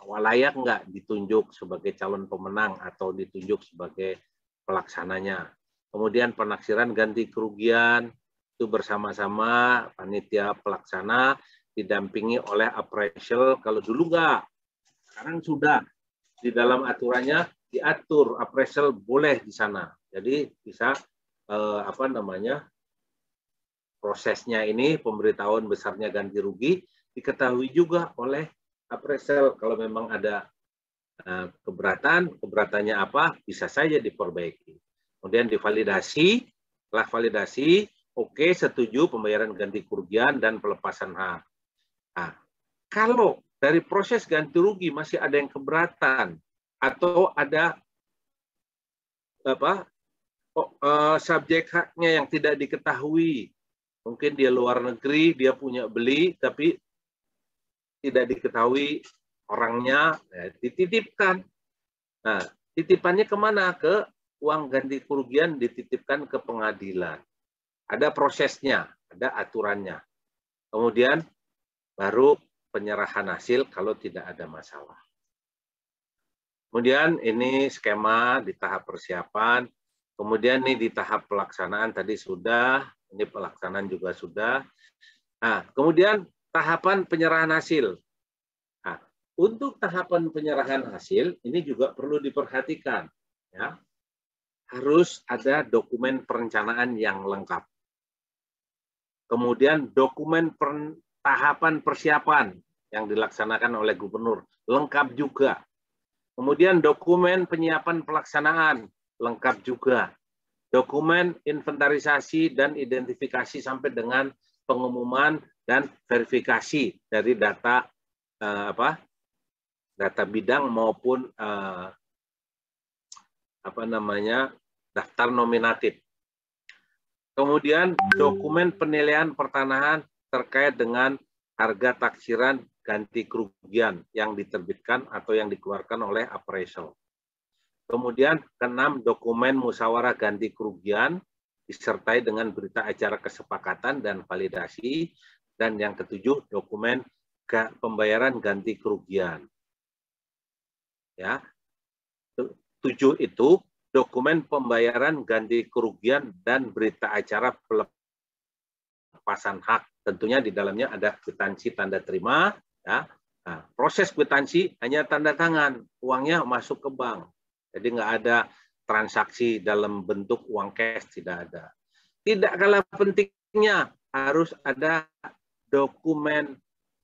Speaker 2: layak nggak ditunjuk sebagai calon pemenang atau ditunjuk sebagai pelaksananya. Kemudian penaksiran ganti kerugian itu bersama-sama panitia pelaksana didampingi oleh appraisal. Kalau dulu nggak, sekarang sudah di dalam aturannya diatur appraisal boleh di sana. Jadi bisa prosesnya ini pemberitahuan besarnya ganti rugi diketahui juga oleh appraisal. Kalau memang ada keberatannya apa, bisa saja diperbaiki. Kemudian divalidasi, setelah validasi, oke, setuju pembayaran ganti kerugian dan pelepasan hak. Nah, kalau dari proses ganti rugi masih ada yang keberatan atau ada subjek haknya yang tidak diketahui, mungkin dia luar negeri, dia punya beli, tapi tidak diketahui orangnya, dititipkan. Nah, titipannya kemana? Ke uang ganti kerugian dititipkan ke pengadilan. Ada prosesnya, ada aturannya. Kemudian baru penyerahan hasil kalau tidak ada masalah. Kemudian ini skema di tahap persiapan. Kemudian ini di tahap pelaksanaan tadi sudah, ini pelaksanaan juga sudah. Nah, kemudian tahapan penyerahan hasil. Nah, untuk tahapan penyerahan hasil ini juga perlu diperhatikan, ya. Harus ada dokumen perencanaan yang lengkap. Kemudian dokumen tahapan persiapan yang dilaksanakan oleh gubernur lengkap juga. Kemudian dokumen penyiapan pelaksanaan lengkap juga. Dokumen inventarisasi dan identifikasi sampai dengan pengumuman dan verifikasi dari data data bidang maupun daftar nominatif. Kemudian dokumen penilaian pertanahan terkait dengan harga taksiran ganti kerugian yang diterbitkan atau yang dikeluarkan oleh appraisal. Kemudian keenam, dokumen musyawarah ganti kerugian disertai dengan berita acara kesepakatan dan validasi. Dan yang ketujuh, dokumen pembayaran ganti kerugian. Ya, 7 itu dokumen pembayaran ganti kerugian dan berita acara pelepasan hak. Tentunya di dalamnya ada kwitansi tanda terima. Ya. Nah, proses kwitansi hanya tanda tangan, uangnya masuk ke bank. Jadi nggak ada transaksi dalam bentuk uang cash, tidak ada. Tidak kalah pentingnya harus ada dokumen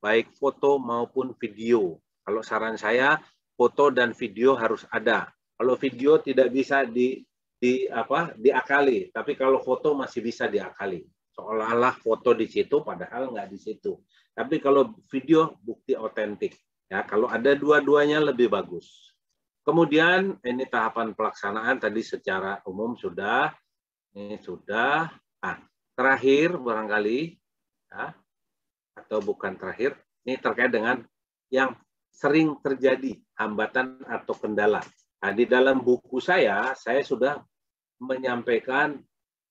Speaker 2: baik foto maupun video. Kalau saran saya, foto dan video harus ada. Kalau video tidak bisa diakali, tapi kalau foto masih bisa diakali. Seolah-olah foto di situ, padahal nggak di situ. Tapi kalau video, bukti otentik. Ya, kalau ada dua-duanya lebih bagus. Kemudian ini tahapan pelaksanaan tadi secara umum sudah. Ini sudah. Nah, terakhir barangkali, ya, atau bukan terakhir, ini terkait dengan yang sering terjadi hambatan atau kendala. Nah, di dalam buku saya sudah menyampaikan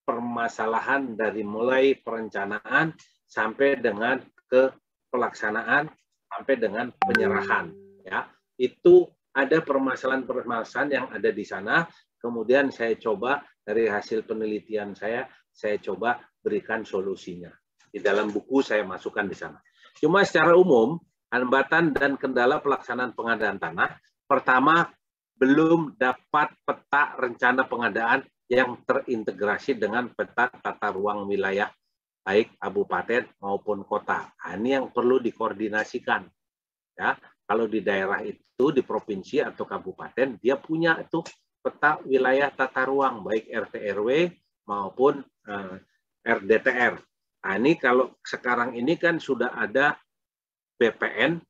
Speaker 2: permasalahan dari mulai perencanaan sampai dengan ke pelaksanaan sampai dengan penyerahan. Ya, itu ada permasalahan-permasalahan yang ada di sana. Kemudian saya coba dari hasil penelitian saya coba berikan solusinya. Di dalam buku saya masukkan di sana. Cuma secara umum, hambatan dan kendala pelaksanaan pengadaan tanah, pertama, belum dapat peta rencana pengadaan yang terintegrasi dengan peta tata ruang wilayah, baik kabupaten maupun kota. Nah, ini yang perlu dikoordinasikan. Ya, kalau di daerah itu, di provinsi atau kabupaten, dia punya itu peta wilayah tata ruang, baik RT/RW maupun RDTR. Nah, ini kalau sekarang ini kan sudah ada BPN,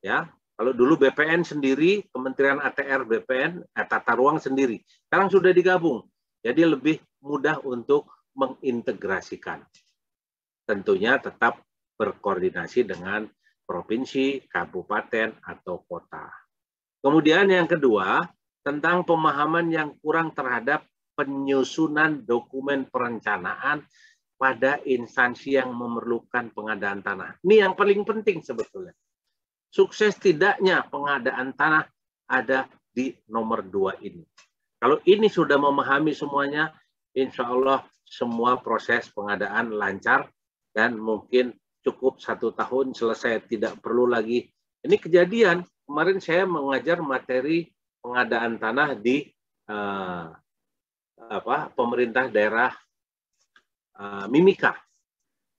Speaker 2: ya. Kalau dulu BPN sendiri, Kementerian ATR BPN, tata ruang sendiri. Sekarang sudah digabung. Jadi lebih mudah untuk mengintegrasikan. Tentunya tetap berkoordinasi dengan provinsi, kabupaten, atau kota. Kemudian yang kedua, tentang pemahaman yang kurang terhadap penyusunan dokumen perencanaan pada instansi yang memerlukan pengadaan tanah. Ini yang paling penting sebetulnya. Sukses tidaknya pengadaan tanah ada di nomor 2 ini. Kalau ini sudah memahami semuanya, insya Allah semua proses pengadaan lancar dan mungkin cukup 1 tahun selesai, tidak perlu lagi. Ini kejadian, kemarin saya mengajar materi pengadaan tanah di pemerintah daerah Mimika.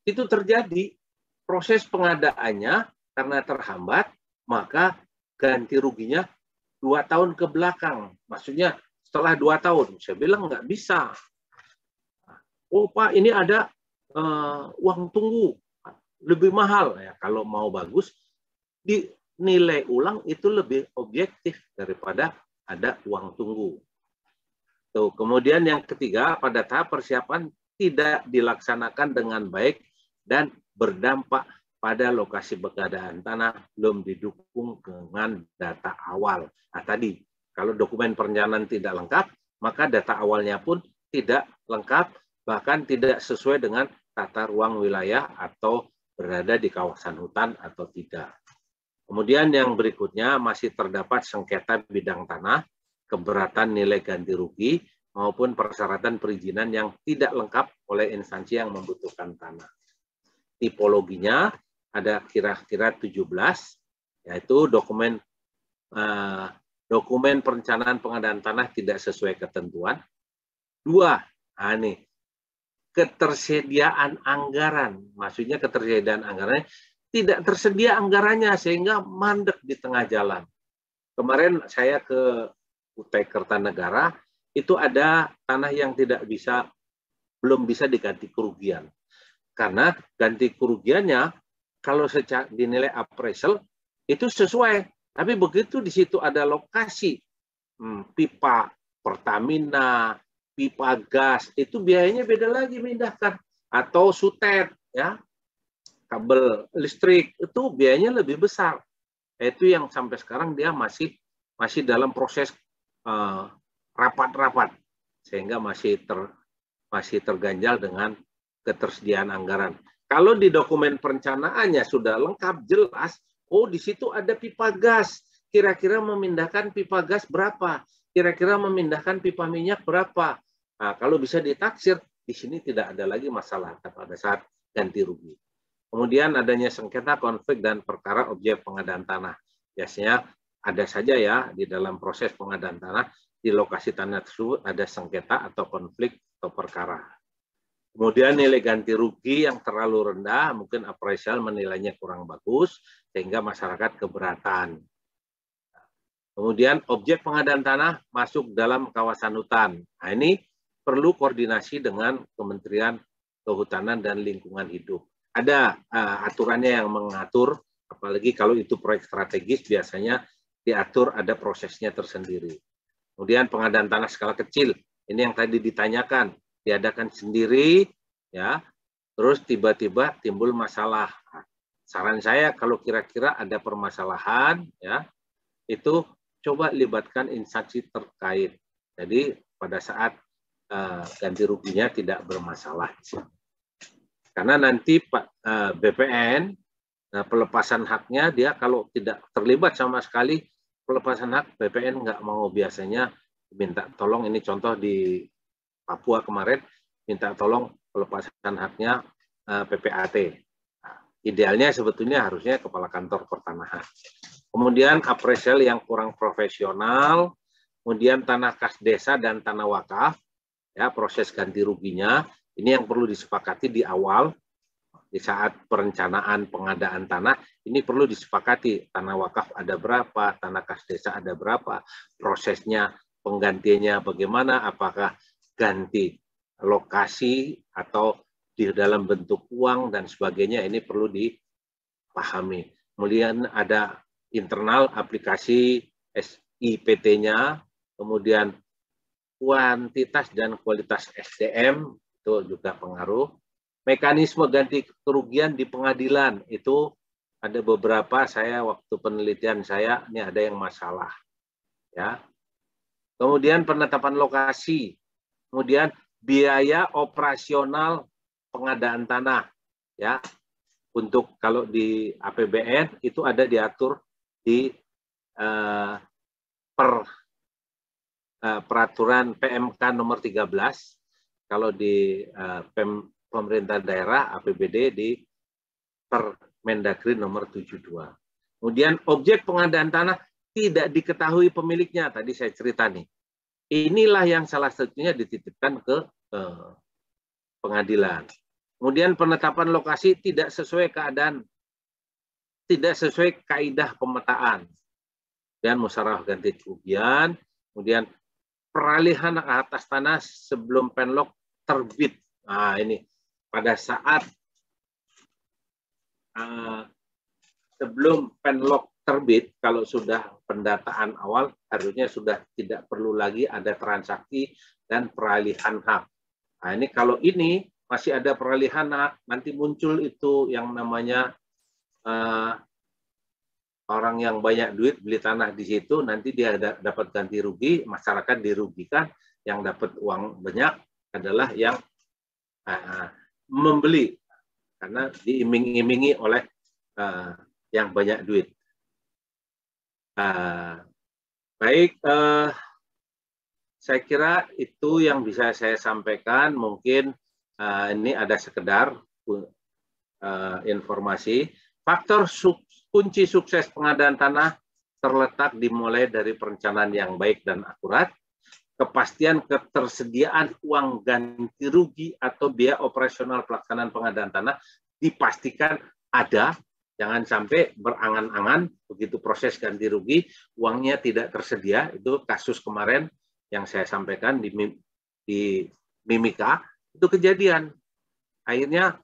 Speaker 2: Itu terjadi proses pengadaannya karena terhambat, maka ganti ruginya 2 tahun ke belakang. Maksudnya setelah 2 tahun, saya bilang nggak bisa. Oh Pak, ini ada uang tunggu lebih mahal ya. Kalau mau bagus, dinilai ulang itu lebih objektif daripada ada uang tunggu. Tuh, kemudian yang ketiga, pada tahap persiapan tidak dilaksanakan dengan baik dan berdampak pada lokasi pengadaan tanah belum didukung dengan data awal. Nah tadi, kalau dokumen perencanaan tidak lengkap, maka data awalnya pun tidak lengkap, bahkan tidak sesuai dengan tata ruang wilayah atau berada di kawasan hutan atau tidak. Kemudian yang berikutnya masih terdapat sengketa bidang tanah, keberatan nilai ganti rugi, maupun persyaratan perizinan yang tidak lengkap oleh instansi yang membutuhkan tanah. Tipologinya ada kira-kira 17, yaitu dokumen perencanaan pengadaan tanah tidak sesuai ketentuan. 2, ini ketersediaan anggaran, maksudnya ketersediaan anggarannya tidak tersedia anggarannya sehingga mandek di tengah jalan. Kemarin saya ke UT Kertanegara, itu ada tanah yang belum bisa diganti kerugian. Karena ganti kerugiannya kalau secara dinilai appraisal itu sesuai, tapi begitu di situ ada lokasi pipa Pertamina, pipa gas, itu biayanya beda lagi memindahkan, atau sutet ya, kabel listrik itu biayanya lebih besar. Itu yang sampai sekarang dia masih dalam proses rapat-rapat sehingga masih terganjal dengan ketersediaan anggaran. Kalau di dokumen perencanaannya sudah lengkap jelas, oh di situ ada pipa gas, kira-kira memindahkan pipa gas berapa, kira-kira memindahkan pipa minyak berapa. Nah, kalau bisa ditaksir, di sini tidak ada lagi masalah pada saat ganti rugi. Kemudian adanya sengketa, konflik, dan perkara objek pengadaan tanah. Biasanya ada saja ya di dalam proses pengadaan tanah, di lokasi tanah tersebut ada sengketa atau konflik atau perkara. Kemudian nilai ganti rugi yang terlalu rendah, mungkin appraisal menilainya kurang bagus, sehingga masyarakat keberatan. Kemudian objek pengadaan tanah masuk dalam kawasan hutan. Nah, ini perlu koordinasi dengan Kementerian Kehutanan dan Lingkungan Hidup. Ada aturannya yang mengatur, apalagi kalau itu proyek strategis biasanya diatur ada prosesnya tersendiri. Kemudian pengadaan tanah skala kecil, ini yang tadi ditanyakan, diadakan sendiri, ya, terus tiba-tiba timbul masalah. Saran saya kalau kira-kira ada permasalahan, ya, itu coba libatkan instansi terkait. Jadi pada saat ganti ruginya tidak bermasalah. Karena nanti Pak BPN pelepasan haknya dia kalau tidak terlibat sama sekali pelepasan hak, BPN nggak mau biasanya minta tolong, ini contoh di Papua kemarin minta tolong pelepasan haknya PPAT. Nah, idealnya sebetulnya harusnya kepala kantor pertanahan. Kemudian appraisal yang kurang profesional, kemudian tanah kas desa dan tanah wakaf, ya proses ganti ruginya ini yang perlu disepakati di awal. Di saat perencanaan pengadaan tanah, ini perlu disepakati tanah wakaf ada berapa, tanah kas desa ada berapa, prosesnya penggantiannya bagaimana, apakah ganti lokasi atau di dalam bentuk uang dan sebagainya, ini perlu dipahami. Kemudian ada internal aplikasi SIPT-nya, kemudian kuantitas dan kualitas SDM, itu juga pengaruh. Mekanisme ganti kerugian di pengadilan itu ada beberapa, saya waktu penelitian saya ini ada yang masalah, ya. Kemudian penetapan lokasi, kemudian biaya operasional pengadaan tanah, ya. Untuk kalau di APBN itu ada diatur di peraturan PMK nomor 13, kalau di pemerintah daerah APBD di Permendagri nomor 72. Kemudian objek pengadaan tanah tidak diketahui pemiliknya, tadi saya cerita nih. Inilah yang salah satunya dititipkan ke pengadilan. Kemudian penetapan lokasi tidak sesuai keadaan, tidak sesuai kaidah pemetaan. Dan musyawarah ganti kerugian, kemudian peralihan atas tanah sebelum penlok terbit. Nah, ini pada saat sebelum penlok terbit, kalau sudah pendataan awal, harusnya sudah tidak perlu lagi ada transaksi dan peralihan hak. Nah, ini kalau ini masih ada peralihan hak, nanti muncul itu yang namanya orang yang banyak duit beli tanah di situ, nanti dia dapat ganti rugi, masyarakat dirugikan, yang dapat uang banyak adalah yang membeli, karena diiming-imingi oleh yang banyak duit. Baik, saya kira itu yang bisa saya sampaikan. Mungkin ini ada sekedar informasi. Faktor kunci sukses pengadaan tanah terletak dimulai dari perencanaan yang baik dan akurat, kepastian ketersediaan uang ganti rugi atau biaya operasional pelaksanaan pengadaan tanah dipastikan ada, jangan sampai berangan-angan begitu proses ganti rugi uangnya tidak tersedia. Itu kasus kemarin yang saya sampaikan di Mimika, itu kejadian. Akhirnya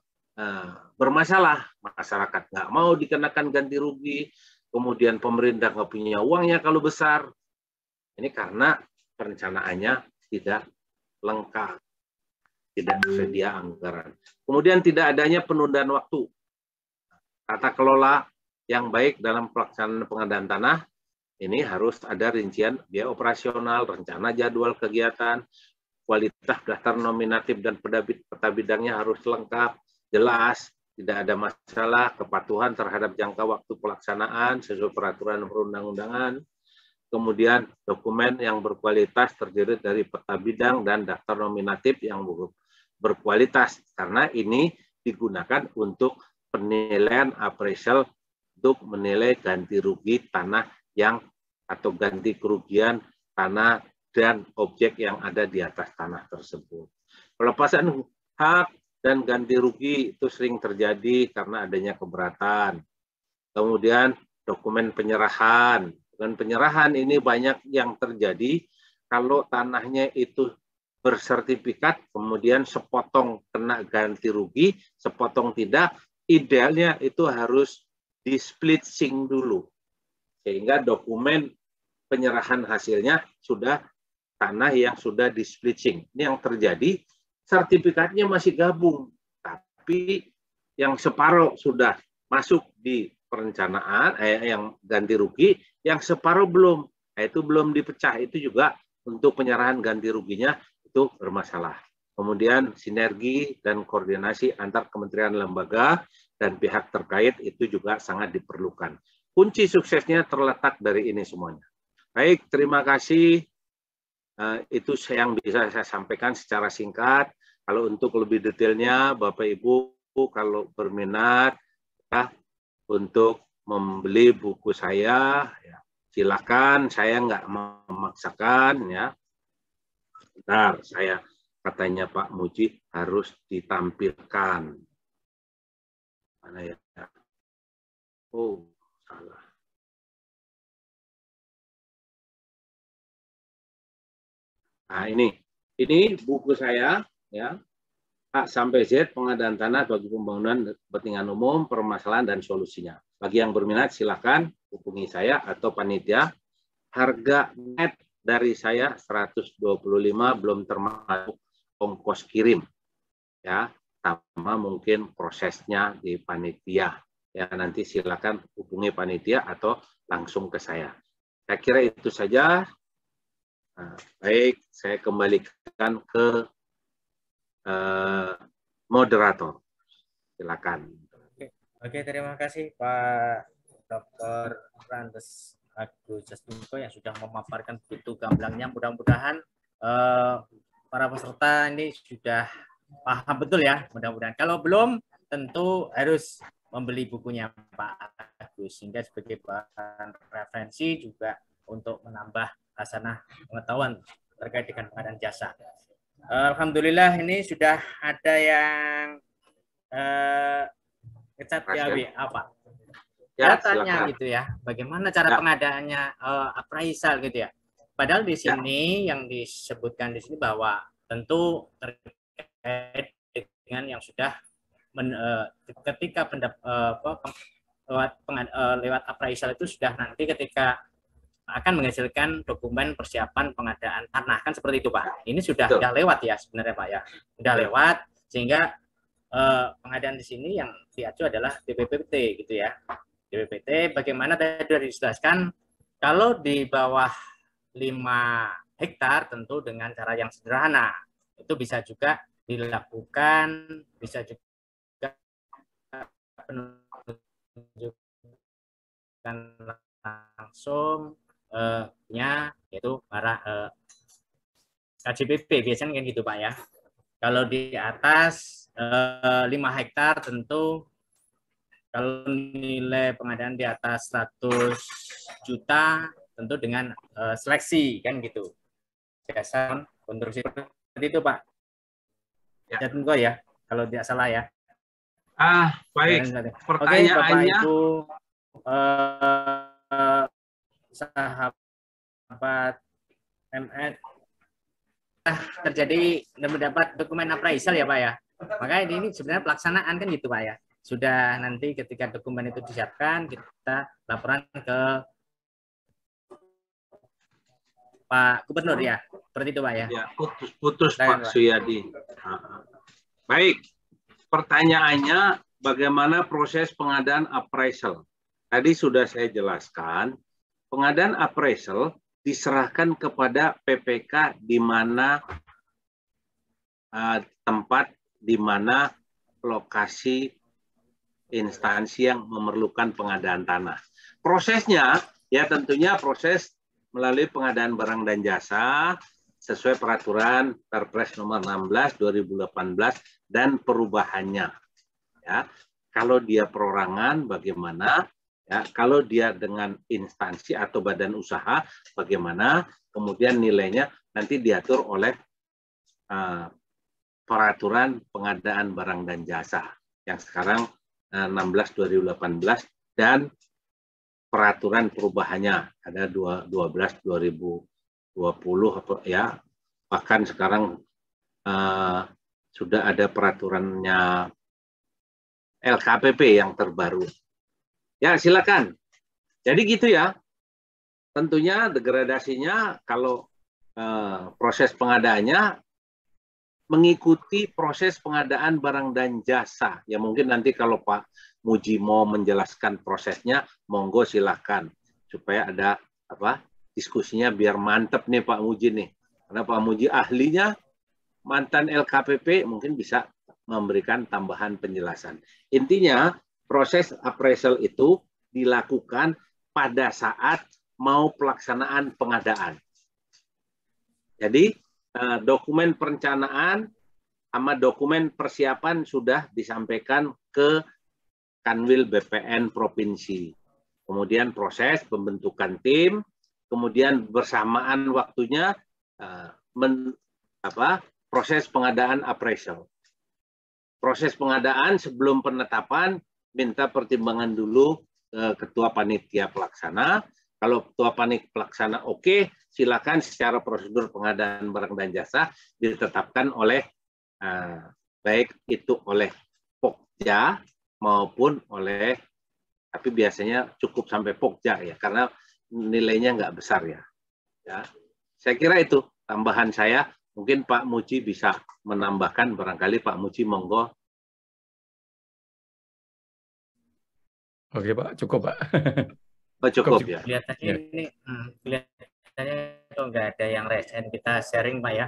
Speaker 2: bermasalah, masyarakat nggak mau dikenakan ganti rugi, kemudian pemerintah nggak punya uangnya kalau besar. Ini karena perencanaannya tidak lengkap, tidak tersedia anggaran. Kemudian tidak adanya penundaan waktu. Tata kelola yang baik dalam pelaksanaan pengadaan tanah, ini harus ada rincian biaya operasional, rencana jadwal kegiatan, kualitas daftar nominatif dan peta bidangnya harus lengkap, jelas, tidak ada masalah, kepatuhan terhadap jangka waktu pelaksanaan sesuai peraturan perundang-undangan. Kemudian dokumen yang berkualitas terdiri dari peta bidang dan daftar nominatif yang berkualitas, karena ini digunakan untuk penilaian appraisal untuk menilai ganti rugi tanah yang atau ganti kerugian tanah dan objek yang ada di atas tanah tersebut. Pelepasan hak dan ganti rugi itu sering terjadi karena adanya keberatan. Kemudian dokumen penyerahan Dan penyerahan ini banyak yang terjadi kalau tanahnya itu bersertifikat, kemudian sepotong kena ganti rugi, sepotong tidak, idealnya itu harus di split sync dulu. Sehingga dokumen penyerahan hasilnya sudah tanah yang sudah di split sync. Ini yang terjadi, sertifikatnya masih gabung, tapi yang separuh sudah masuk di perencanaan, yang ganti rugi, yang separuh belum, itu belum dipecah, itu juga untuk penyerahan ganti ruginya itu bermasalah. Kemudian sinergi dan koordinasi antar kementerian lembaga dan pihak terkait itu juga sangat diperlukan. Kunci suksesnya terletak dari ini semuanya. Baik, terima kasih. Itu yang bisa saya sampaikan secara singkat. Kalau untuk lebih detailnya, Bapak Ibu kalau berminat ya, untuk membeli buku saya, ya, silakan. Saya nggak memaksakan, ya. Bentar, saya katanya Pak Muji harus ditampilkan. Mana ya? Oh, salah. Nah, ini buku saya, ya. A sampai Z, pengadaan tanah bagi pembangunan kepentingan umum, permasalahan dan solusinya. Bagi yang berminat silakan hubungi saya atau panitia. Harga net dari saya 125, belum termasuk ongkos kirim. Ya, sama mungkin prosesnya di panitia. Ya, nanti silakan hubungi panitia atau langsung ke saya. Saya kira itu saja. Nah, baik, saya kembalikan ke moderator. Silakan.
Speaker 1: Oke, terima kasih Pak Dr. Randes Agus Jasmiko yang sudah memaparkan begitu gamblangnya. Mudah-mudahan para peserta ini sudah paham betul ya. Mudah-mudahan. Kalau belum, tentu harus membeli bukunya Pak Agus sehingga sebagai bahan referensi juga untuk menambah hasanah pengetahuan terkait dengan pengadaan jasa. Alhamdulillah ini sudah ada yang ngecat ya, apa? Ya, tanya gitu ya, bagaimana cara pengadaannya appraisal gitu ya. Padahal di sini yang disebutkan di sini bahwa tentu terkait dengan yang sudah ketika lewat appraisal itu sudah nanti ketika akan menghasilkan dokumen persiapan pengadaan tanah, kan seperti itu Pak. Ini sudah lewat ya sebenarnya Pak ya, sudah lewat, sehingga pengadaan di sini yang diacu adalah DPPT gitu ya. DPPT bagaimana tadi sudah dijelaskan, kalau di bawah 5 hektar tentu dengan cara yang sederhana, itu bisa juga dilakukan, bisa juga penunjukan langsung yaitu para KJPP biasanya kan gitu Pak ya. Kalau di atas 5 hektar tentu kalau nilai pengadaan di atas 100 juta tentu dengan seleksi kan gitu. Jasa konstruksi seperti itu Pak. Ya tentu ya kalau tidak salah ya.
Speaker 2: Baik.
Speaker 1: Pertanyaannya, Bapak Ibu sahabat MN terjadi mendapat dokumen appraisal ya Pak ya. Makanya ini sebenarnya pelaksanaan kan gitu Pak ya. Sudah nanti ketika dokumen itu disiapkan kita laporan ke Pak Gubernur ya. Seperti itu Pak ya.
Speaker 2: Ya, putus Pak Suyadi. Baik. Pertanyaannya bagaimana proses pengadaan appraisal? Tadi sudah saya jelaskan, pengadaan appraisal diserahkan kepada PPK di mana tempat, di mana lokasi instansi yang memerlukan pengadaan tanah. Prosesnya ya tentunya proses melalui pengadaan barang dan jasa sesuai peraturan Perpres nomor 16 2018 dan perubahannya. Ya, kalau dia perorangan bagaimana? Ya, kalau dia dengan instansi atau badan usaha, bagaimana? Kemudian nilainya nanti diatur oleh peraturan pengadaan barang dan jasa yang sekarang 16/2018 dan peraturan perubahannya. Ada 12 2020 ya, bahkan sekarang sudah ada peraturannya LKPP yang terbaru. Ya, silakan. Jadi gitu ya. Tentunya degradasinya kalau proses pengadaannya mengikuti proses pengadaan barang dan jasa. Ya mungkin nanti kalau Pak Muji mau menjelaskan prosesnya, monggo silahkan. Supaya ada diskusinya biar mantep nih Pak Muji nih. Karena Pak Muji ahlinya, mantan LKPP, mungkin bisa memberikan tambahan penjelasan. Intinya proses appraisal itu dilakukan pada saat mau pelaksanaan pengadaan. Jadi dokumen perencanaan sama dokumen persiapan sudah disampaikan ke Kanwil BPN Provinsi. Kemudian proses pembentukan tim, kemudian bersamaan waktunya proses pengadaan appraisal. Proses pengadaan sebelum penetapan minta pertimbangan dulu Ketua Panitia Pelaksana. Kalau Ketua Panitia Pelaksana oke, silakan secara prosedur pengadaan barang dan jasa ditetapkan oleh baik itu oleh Pokja maupun oleh, tapi biasanya cukup sampai Pokja ya, karena nilainya nggak besar ya. Saya kira itu tambahan saya. Mungkin Pak Muji bisa menambahkan, barangkali Pak Muji monggo.
Speaker 3: Oke Pak, cukup Pak.
Speaker 2: Oh, cukup ya.
Speaker 1: Kelihatannya ini kelihatannya itu nggak ada yang resen, kita sharing Pak ya.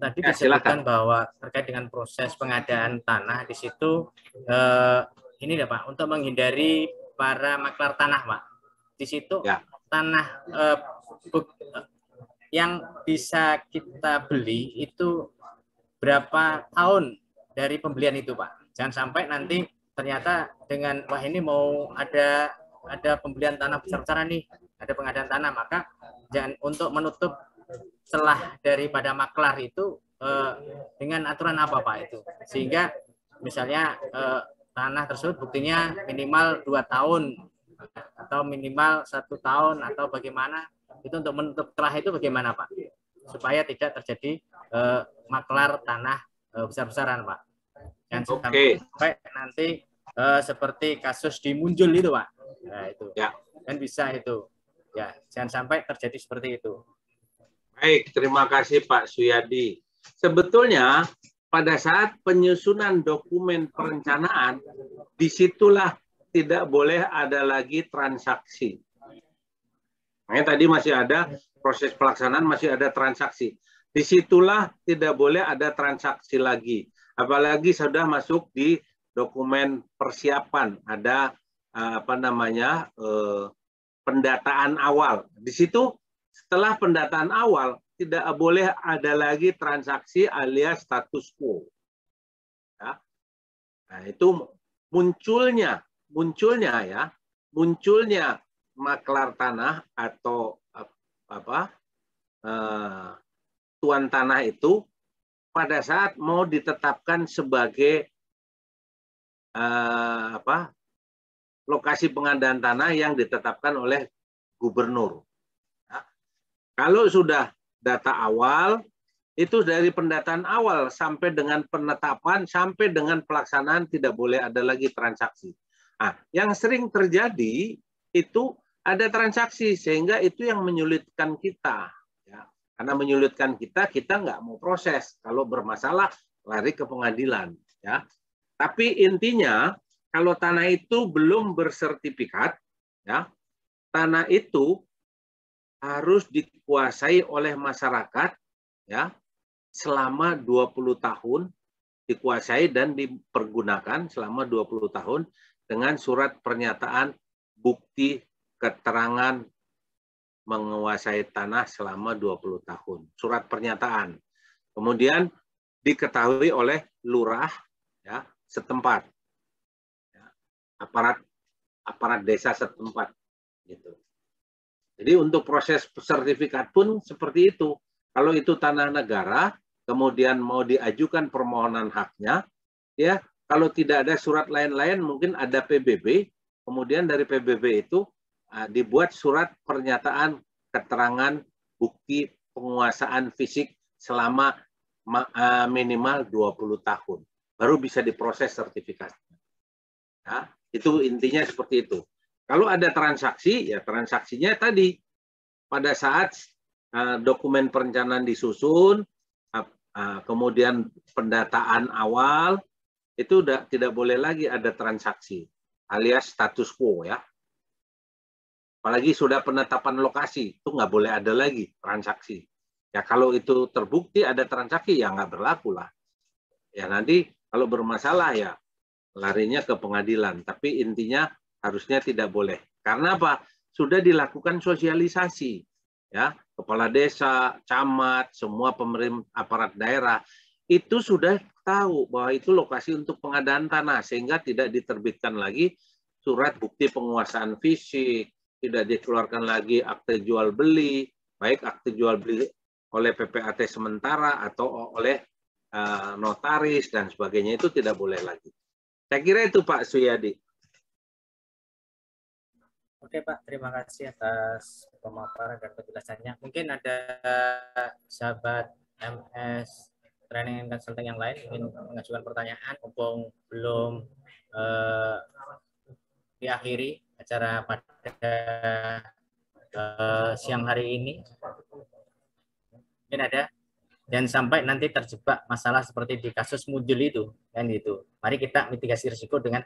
Speaker 1: Tadi disebutkan bahwa terkait dengan proses pengadaan tanah di situ ini ya Pak, untuk menghindari para maklar tanah Pak. Di situ tanah yang bisa kita beli itu berapa tahun dari pembelian itu Pak? Jangan sampai nanti ternyata dengan wah ini mau ada pembelian tanah besar-besaran nih, ada pengadaan tanah, maka jangan, untuk menutup celah daripada maklar itu dengan aturan apa Pak itu, sehingga misalnya tanah tersebut buktinya minimal 2 tahun atau minimal 1 tahun atau bagaimana, itu untuk menutup celah itu bagaimana Pak, supaya tidak terjadi maklar tanah besar-besaran Pak. Jangan sampai nanti seperti kasus di Munjul itu Pak. Nah itu kan bisa itu ya, jangan sampai terjadi seperti itu.
Speaker 2: Baik, terima kasih Pak Suyadi. Sebetulnya pada saat penyusunan dokumen perencanaan, disitulah tidak boleh ada lagi transaksi. Makanya tadi masih ada proses pelaksanaan, masih ada transaksi. Disitulah tidak boleh ada transaksi lagi. Apalagi sudah masuk di dokumen persiapan, ada pendataan awal. Di situ setelah pendataan awal tidak boleh ada lagi transaksi alias status quo. Ya. Nah, itu munculnya maklar tanah atau tuan tanah itu pada saat mau ditetapkan sebagai lokasi pengadaan tanah yang ditetapkan oleh gubernur. Ya. Kalau sudah data awal, itu dari pendataan awal sampai dengan penetapan, sampai dengan pelaksanaan tidak boleh ada lagi transaksi. Nah, yang sering terjadi itu ada transaksi, sehingga itu yang menyulitkan kita. Ya. Karena menyulitkan kita nggak mau proses. Kalau bermasalah, lari ke pengadilan. Ya. Tapi intinya, kalau tanah itu belum bersertifikat, ya, tanah itu harus dikuasai oleh masyarakat ya selama 20 tahun, dikuasai dan dipergunakan selama 20 tahun dengan surat pernyataan bukti keterangan menguasai tanah selama 20 tahun. Surat pernyataan. Kemudian diketahui oleh lurah ya setempat. Ya, aparat desa setempat gitu. Jadi untuk proses sertifikat pun seperti itu. Kalau itu tanah negara, kemudian mau diajukan permohonan haknya, ya kalau tidak ada surat lain-lain, mungkin ada PBB, kemudian dari PBB itu dibuat surat pernyataan keterangan bukti penguasaan fisik selama minimal 20 tahun. Baru bisa diproses sertifikasi. Ya, itu intinya seperti itu. Kalau ada transaksi, ya transaksinya tadi pada saat dokumen perencanaan disusun, kemudian pendataan awal, itu tidak boleh lagi ada transaksi, alias status quo ya. Apalagi sudah penetapan lokasi, itu nggak boleh ada lagi transaksi. Ya kalau itu terbukti ada transaksi, ya nggak berlaku lah. Ya nanti kalau bermasalah ya larinya ke pengadilan, tapi intinya harusnya tidak boleh. Karena apa? Sudah dilakukan sosialisasi, ya kepala desa, camat, semua pemerintah aparat daerah itu sudah tahu bahwa itu lokasi untuk pengadaan tanah, sehingga tidak diterbitkan lagi surat bukti penguasaan fisik, tidak dikeluarkan lagi akte jual beli, baik akte jual beli oleh PPAT sementara atau oleh notaris dan sebagainya, itu tidak boleh lagi. Saya kira itu Pak Suyadi.
Speaker 1: Oke Pak, terima kasih atas pemaparan dan penjelasannya. Mungkin ada sahabat MS Training and Consulting yang lain ingin mengajukan pertanyaan, mumpung belum diakhiri acara pada siang hari ini. Mungkin ada. Dan sampai nanti terjebak masalah seperti di kasus Mujul itu, kan gitu. Mari kita mitigasi risiko dengan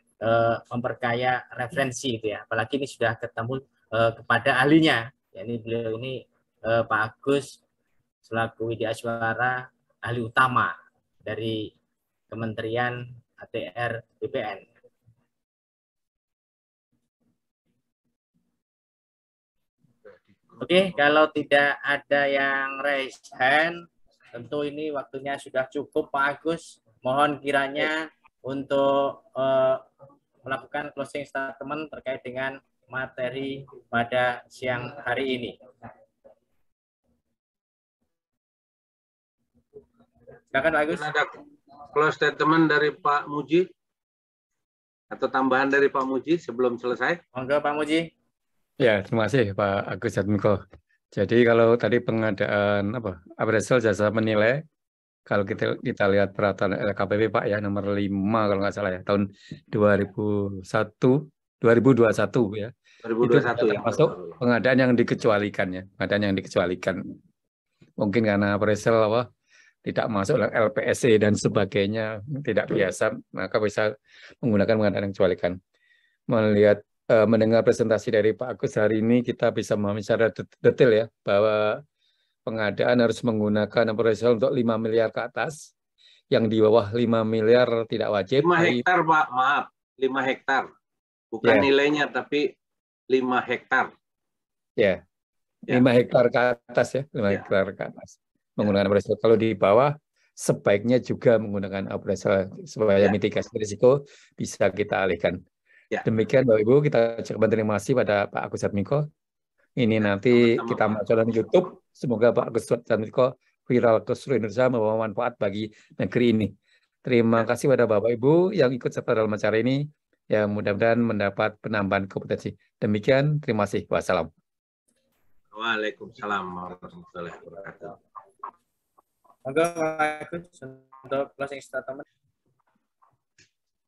Speaker 1: memperkaya referensi gitu ya. Apalagi ini sudah ketemu kepada ahlinya. Ya, ini beliau ini Pak Agus selaku Widya Aswara, ahli utama dari Kementerian ATR BPN. Oke, kalau tidak ada yang raise hand, tentu ini waktunya sudah cukup Pak Agus. Mohon kiranya untuk melakukan closing statement terkait dengan materi pada siang hari ini. Silakan Pak Agus.
Speaker 2: Ada close statement dari Pak Muji atau tambahan dari Pak Muji sebelum selesai?
Speaker 1: Monggo Pak Muji.
Speaker 3: Ya, terima kasih Pak Agus Jatmiko. Jadi kalau tadi pengadaan appraisal jasa menilai, kalau kita lihat peraturan LKPP Pak ya nomor 5 kalau nggak salah ya tahun 2021 ya.
Speaker 2: 2021
Speaker 3: yang masuk pengadaan yang dikecualikan ya, pengadaan yang dikecualikan. Mungkin karena appraisal tidak masuk LPSC dan sebagainya, tidak biasa, maka bisa menggunakan pengadaan yang dikecualikan. Mendengar presentasi dari Pak Agus hari ini, kita bisa memahami secara detail ya bahwa pengadaan harus menggunakan appraisal untuk 5 miliar ke atas, yang di bawah 5 miliar tidak wajib.
Speaker 2: 5 hektar Pak, maaf, 5 hektar. Bukan nilainya, tapi 5 hektar.
Speaker 3: Ya, 5 hektar ke atas ya, 5 hektar ke atas. Menggunakan appraisal. Kalau di bawah, sebaiknya juga menggunakan appraisal supaya mitigasi risiko bisa kita alihkan. Demikian Bapak Ibu, kita ucapkan terima kasih pada Pak Agus Jatmiko. Ini nanti kita masukkan YouTube. Semoga Pak Agus Jatmiko viral ke seluruh Indonesia, membawa manfaat bagi negeri ini. Terima kasih pada Bapak Ibu yang ikut serta dalam acara ini, yang mudah-mudahan mendapat penambahan kompetensi. Demikian, terima kasih. Wassalam.
Speaker 2: Waalaikumsalam warahmatullahi wabarakatuh.
Speaker 1: Monggo Pak Agus untuk closing statement.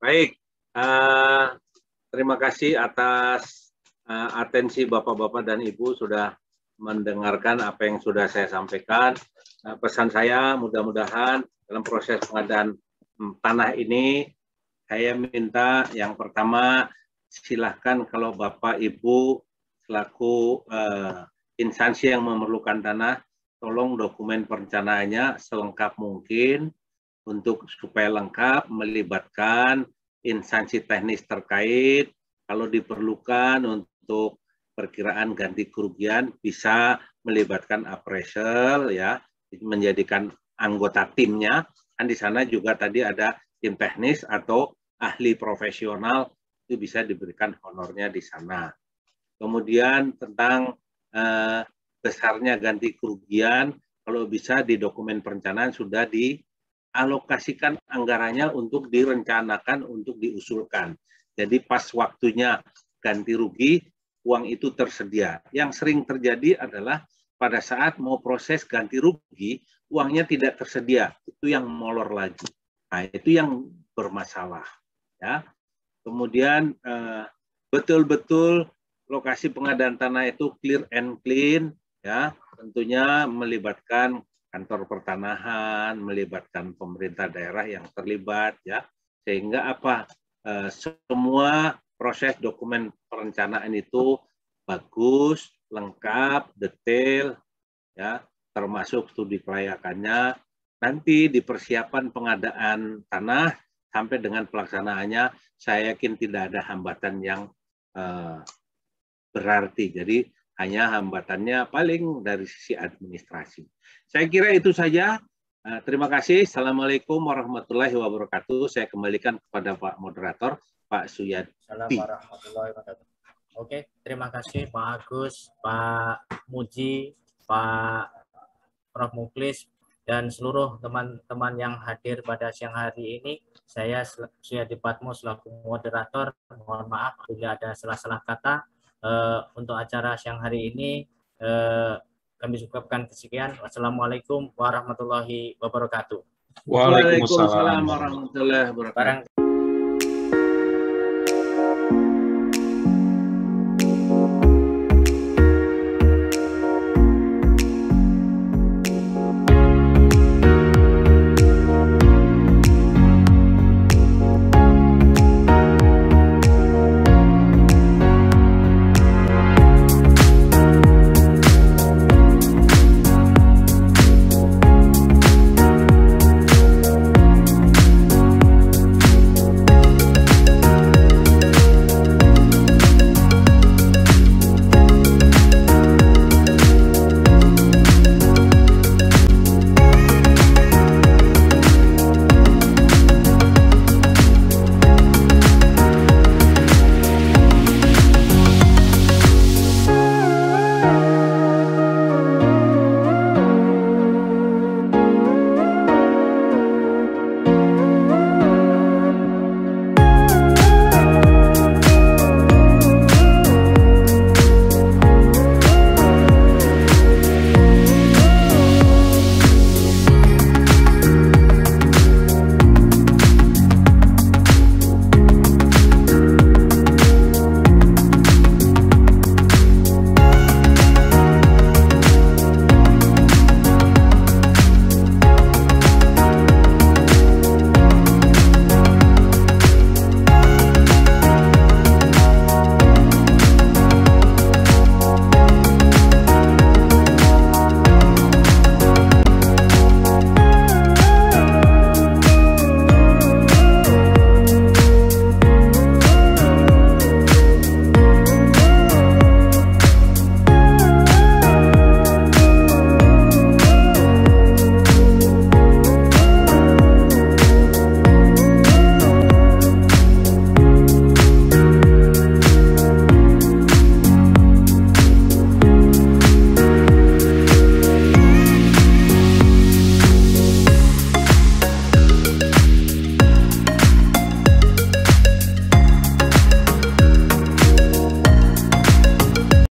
Speaker 2: Baik. Terima kasih atas atensi Bapak-Bapak dan Ibu sudah mendengarkan apa yang sudah saya sampaikan. Pesan saya mudah-mudahan dalam proses pengadaan tanah ini, saya minta yang pertama, silahkan kalau Bapak Ibu selaku instansi yang memerlukan tanah, tolong dokumen perencanaannya selengkap mungkin untuk supaya lengkap, melibatkan instansi teknis terkait, kalau diperlukan untuk perkiraan ganti kerugian bisa melibatkan appraisal ya, menjadikan anggota timnya. Kan di sana juga tadi ada tim teknis atau ahli profesional, itu bisa diberikan honornya di sana. Kemudian tentang besarnya ganti kerugian, kalau bisa di dokumen perencanaan sudah dialokasikan anggarannya untuk direncanakan, untuk diusulkan. Jadi pas waktunya ganti rugi, uang itu tersedia. Yang sering terjadi adalah pada saat mau proses ganti rugi, uangnya tidak tersedia. Itu yang molor lagi. Nah, itu yang bermasalah. Ya. Kemudian betul-betul lokasi pengadaan tanah itu clear and clean, ya. Tentunya melibatkan kantor pertanahan, melibatkan pemerintah daerah yang terlibat, ya. Sehingga apa? Semua proses dokumen perencanaan itu bagus, lengkap, detail, ya, termasuk studi kelayakannya. Nanti di persiapan pengadaan tanah sampai dengan pelaksanaannya, saya yakin tidak ada hambatan yang berarti. Jadi hanya hambatannya paling dari sisi administrasi. Saya kira itu saja. Terima kasih. Assalamualaikum warahmatullahi wabarakatuh. Saya kembalikan kepada Pak Moderator, Pak Suyadi.
Speaker 1: Assalamualaikum warahmatullahi wabarakatuh. Oke, terima kasih Pak Agus, Pak Muji, Pak Prof. Muklis, dan seluruh teman-teman yang hadir pada siang hari ini. Saya Suyadi Patmo selaku moderator. Mohon maaf bila ada salah-salah kata. Untuk acara siang hari ini kami ucapkan kesekian. Wassalamualaikum warahmatullahi wabarakatuh.
Speaker 2: Waalaikumsalam warahmatullahi wabarakatuh.